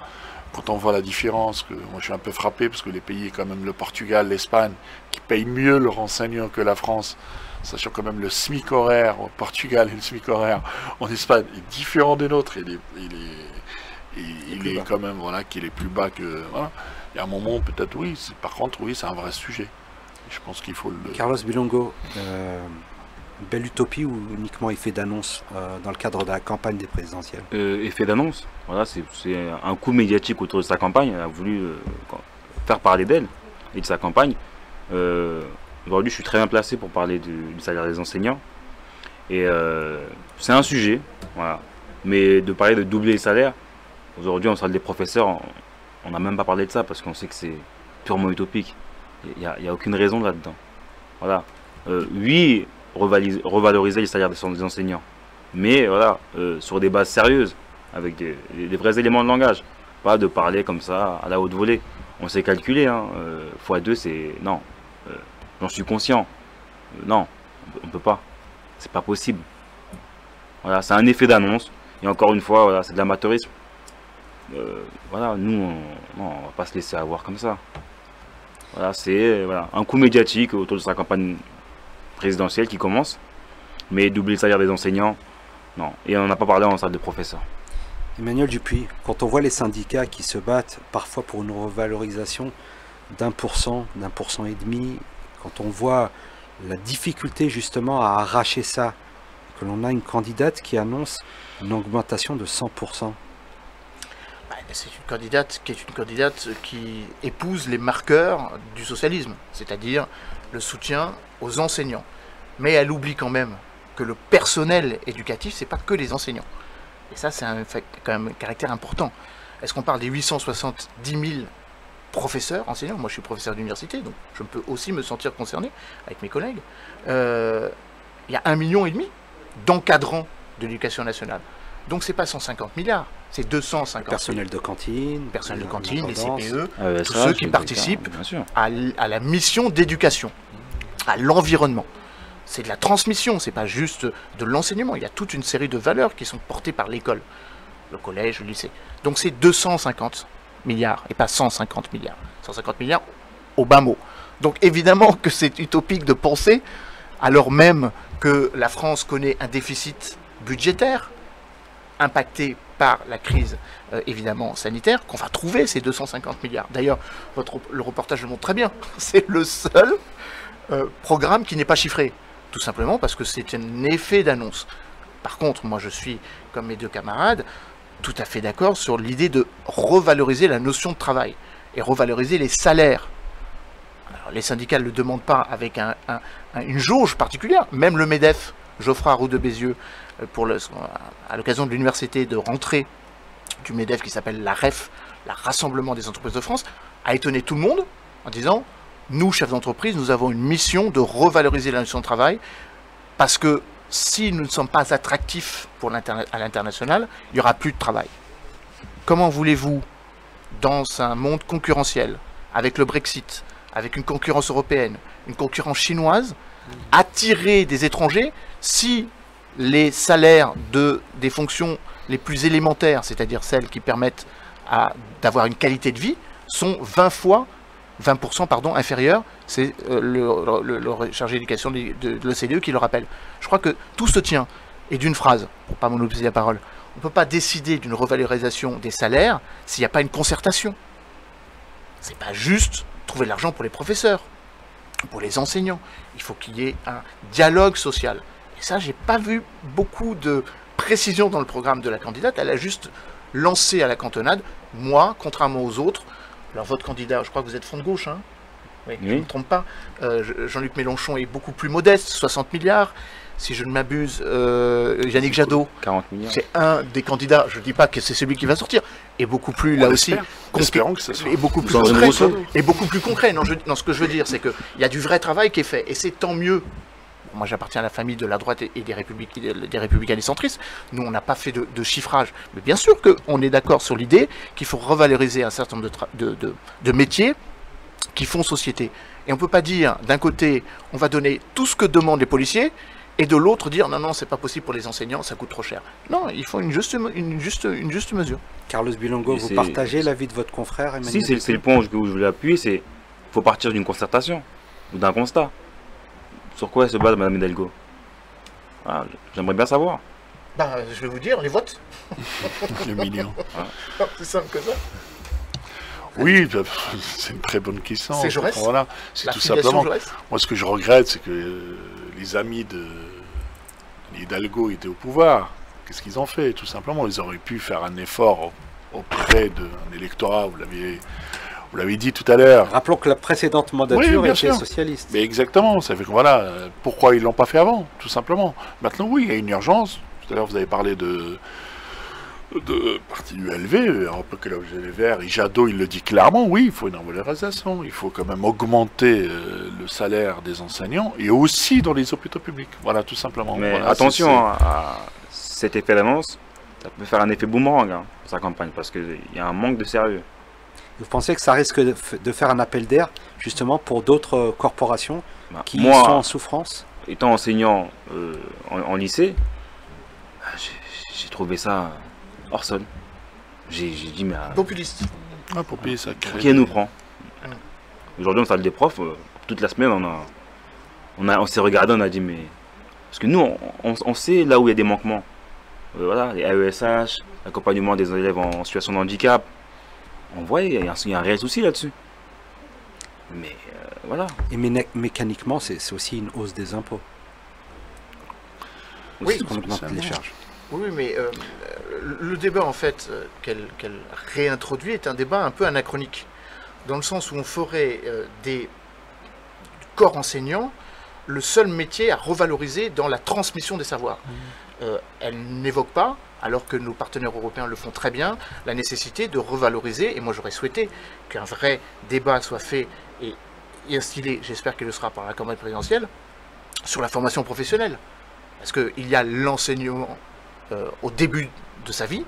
Speaker 4: la différence, que moi je suis un peu frappé parce que les pays comme même le Portugal, l'Espagne, qui payent mieux leurs enseignants que la France, sachant quand même le SMIC horaire au Portugal et le SMIC horaire en Espagne est différent des nôtres, il est quand même, voilà, qu'il est plus bas que... Voilà. Il y a un moment peut-être oui, par contre oui, c'est un vrai sujet. Je pense qu'il faut le...
Speaker 1: Carlos Bilongo, belle utopie ou uniquement effet d'annonce dans le cadre de la campagne des présidentielles?
Speaker 3: Effet d'annonce, voilà, c'est un coup médiatique autour de sa campagne. Elle a voulu faire parler d'elle et de sa campagne. Aujourd'hui, je suis très bien placé pour parler du salaire des enseignants. Et c'est un sujet, voilà. Mais de parler de doubler les salaires, aujourd'hui, en salle des professeurs, on n'a même pas parlé de ça parce qu'on sait que c'est purement utopique. Il n'y a aucune raison là-dedans. Voilà. Oui, revaloriser les salaires des enseignants, mais voilà, sur des bases sérieuses, avec des vrais éléments de langage, pas de parler comme ça à la haute volée. On sait calculer, hein, x2 c'est... Non, j'en suis conscient, non, on peut pas, c'est pas possible. Voilà, c'est un effet d'annonce, et encore une fois, voilà, c'est de l'amateurisme. Voilà, nous, on va pas se laisser avoir comme ça. Voilà, c'est un coup médiatique autour de sa campagne présidentielle qui commence, mais doubler le salaire des enseignants, non. Et on n'a pas parlé en salle de professeurs.
Speaker 1: Emmanuel Dupuis, quand on voit les syndicats qui se battent parfois pour une revalorisation d'1%, d'1,5%, quand on voit la difficulté justement à arracher ça, que l'on a une candidate qui annonce une augmentation de 100%.
Speaker 2: C'est une candidate qui épouse les marqueurs du socialisme, c'est-à-dire le soutien aux enseignants. Mais elle oublie quand même que le personnel éducatif, c'est pas que les enseignants. Et ça, c'est quand même un caractère important. Est-ce qu'on parle des 870 000 professeurs, enseignants? Moi, je suis professeur d'université, donc je peux aussi me sentir concerné avec mes collègues. Il y a 1,5 million d'encadrants de l'éducation nationale. Donc, c'est pas 150 milliards, c'est 250
Speaker 1: personnel de cantine,
Speaker 2: les CPE, tous ceux qui participent à la mission d'éducation, à l'environnement. C'est de la transmission, c'est pas juste de l'enseignement. Il y a toute une série de valeurs qui sont portées par l'école, le collège, le lycée. Donc c'est 250 milliards et pas 150 milliards. 150 milliards au bas mot. Donc évidemment que c'est utopique de penser, alors même que la France connaît un déficit budgétaire impacté par la crise évidemment sanitaire, qu'on va trouver ces 250 milliards. D'ailleurs, le reportage le montre très bien. C'est le seul programme qui n'est pas chiffré. Tout simplement parce que c'est un effet d'annonce. Par contre, moi je suis, comme mes deux camarades, tout à fait d'accord sur l'idée de revaloriser la notion de travail et revaloriser les salaires. Alors, les syndicats ne le demandent pas avec une jauge particulière. Même le MEDEF, Geoffroy Roux de Bézieux, à l'occasion de l'université de rentrée du MEDEF qui s'appelle la REF, la Rassemblement des entreprises de France, a étonné tout le monde en disant: nous, chefs d'entreprise, nous avons une mission de revaloriser la notion de travail parce que si nous ne sommes pas attractifs à l'international, il n'y aura plus de travail. Comment voulez-vous, dans un monde concurrentiel, avec le Brexit, avec une concurrence européenne, une concurrence chinoise, attirer des étrangers si les salaires des fonctions les plus élémentaires, c'est-à-dire celles qui permettent d'avoir une qualité de vie, sont 20% inférieur, c'est le chargé d'éducation de l'OCDE qui le rappelle. Je crois que tout se tient, et d'une phrase, pour ne pas monopoliser la parole, on ne peut pas décider d'une revalorisation des salaires s'il n'y a pas une concertation. C'est pas juste trouver de l'argent pour les professeurs, pour les enseignants. Il faut qu'il y ait un dialogue social. Et ça, j'ai pas vu beaucoup de précision dans le programme de la candidate. Elle a juste lancé à la cantonade. Moi, contrairement aux autres, alors votre candidat, je crois que vous êtes front de gauche, hein? Oui, je ne me trompe pas. Jean-Luc Mélenchon est beaucoup plus modeste, 60 milliards. Si je ne m'abuse, Yannick Jadot,
Speaker 3: 40 milliards.
Speaker 2: C'est un des candidats, je ne dis pas que c'est celui qui va sortir, et beaucoup plus, là aussi,
Speaker 4: espérons que ça soit.
Speaker 2: Et beaucoup plus concret. Et beaucoup plus concret. Non, ce que je veux dire, c'est qu'il y a du vrai travail qui est fait, et c'est tant mieux. Moi, j'appartiens à la famille de la droite et des républicains et centristes. Nous, on n'a pas fait de chiffrage. Mais bien sûr qu'on est d'accord sur l'idée qu'il faut revaloriser un certain nombre de métiers qui font société. Et on ne peut pas dire, d'un côté, on va donner tout ce que demandent les policiers, et de l'autre, dire, non, c'est pas possible pour les enseignants, ça coûte trop cher. Non, il faut une juste mesure.
Speaker 1: Carlos Bilongo, vous partagez l'avis de votre confrère, Emmanuel?
Speaker 3: Si, c'est le point où je voulais appuyer, c'est qu'il faut partir d'une concertation, ou d'un constat. Sur quoi elle se base, Mme Hidalgo? J'aimerais bien savoir.
Speaker 2: Je vais vous dire, les votes.
Speaker 4: Le million.
Speaker 2: C'est simple que ça.
Speaker 4: Oui, c'est une très bonne question.
Speaker 2: C'est Jaurès.
Speaker 4: Voilà, c'est tout simplement. Moi, ce que je regrette, c'est que les amis de Hidalgo étaient au pouvoir. Qu'est-ce qu'ils ont fait? Tout simplement, ils auraient pu faire un effort auprès d'un électorat. Vous l'avez dit tout à l'heure.
Speaker 1: Rappelons que la précédente mandature était socialiste.
Speaker 4: Mais exactement, ça fait que voilà, pourquoi ils ne l'ont pas fait avant, tout simplement. Maintenant, oui, il y a une urgence. Tout à l'heure, vous avez parlé de parti ULV, que là les Verts, et Jadot, il le dit clairement, oui, il faut une revalorisation, il faut quand même augmenter le salaire des enseignants, et aussi dans les hôpitaux publics. Voilà, tout simplement.
Speaker 3: Mais
Speaker 4: voilà,
Speaker 3: attention à cet effet d'annonce, ça peut faire un effet boomerang pour sa campagne, parce qu'il y a un manque de sérieux.
Speaker 1: Vous pensez que ça risque de faire un appel d'air, justement, pour d'autres corporations qui sont en souffrance?
Speaker 3: Étant enseignant en lycée, j'ai trouvé ça hors sol. J'ai dit, mais...
Speaker 2: populiste.
Speaker 4: Pour payer ça.
Speaker 3: Qui elle nous prend? Aujourd'hui, on salle des profs, toute la semaine, on s'est regardé, on a dit, mais... Parce que nous, on sait là où il y a des manquements. voilà, les AESH, l'accompagnement des élèves en situation de handicap. On voit, il y a un réel souci là-dessus. Mais voilà.
Speaker 1: Et mécaniquement, c'est aussi une hausse des impôts.
Speaker 2: Oui,
Speaker 1: qu'on augmente les charges.
Speaker 2: Oui, mais le débat en fait qu'elle réintroduit est un débat un peu anachronique, dans le sens où on ferait des corps enseignants le seul métier à revaloriser dans la transmission des savoirs. Elle n'évoque pas, alors que nos partenaires européens le font très bien, la nécessité de revaloriser, et moi j'aurais souhaité qu'un vrai débat soit fait et instillé, j'espère qu'il le sera par la campagne présidentielle, sur la formation professionnelle. Parce qu'il y a l'enseignement au début de sa vie,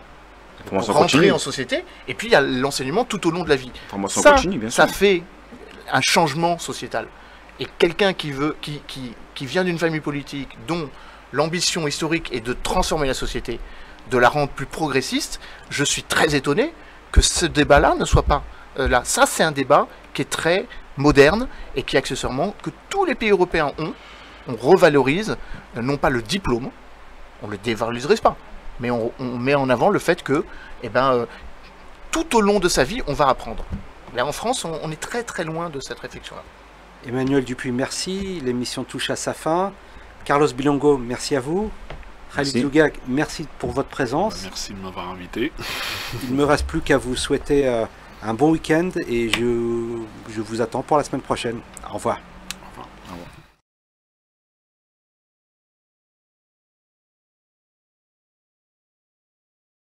Speaker 2: pour rentrer en société, et puis il y a l'enseignement tout au long de la vie.
Speaker 3: Formation continue, bien sûr.
Speaker 2: Ça fait un changement sociétal. Et quelqu'un qui vient d'une famille politique dont l'ambition historique est de transformer la société, de la rendre plus progressiste, je suis très étonné que ce débat-là ne soit pas là. Ça, c'est un débat qui est très moderne et qui, accessoirement, que tous les pays européens ont. On revalorise, non pas le diplôme, on ne le dévalorise pas, mais on met en avant le fait que, tout au long de sa vie, on va apprendre. Là, en France, on est très très loin de cette réflexion-là.
Speaker 1: Emmanuel Dupuis, merci. L'émission touche à sa fin. Carlos Bilongo, merci à vous. Khalid Lougag, merci pour votre présence.
Speaker 4: Merci de m'avoir invité.
Speaker 1: Il ne me reste plus qu'à vous souhaiter un bon week-end et je vous attends pour la semaine prochaine. Au revoir.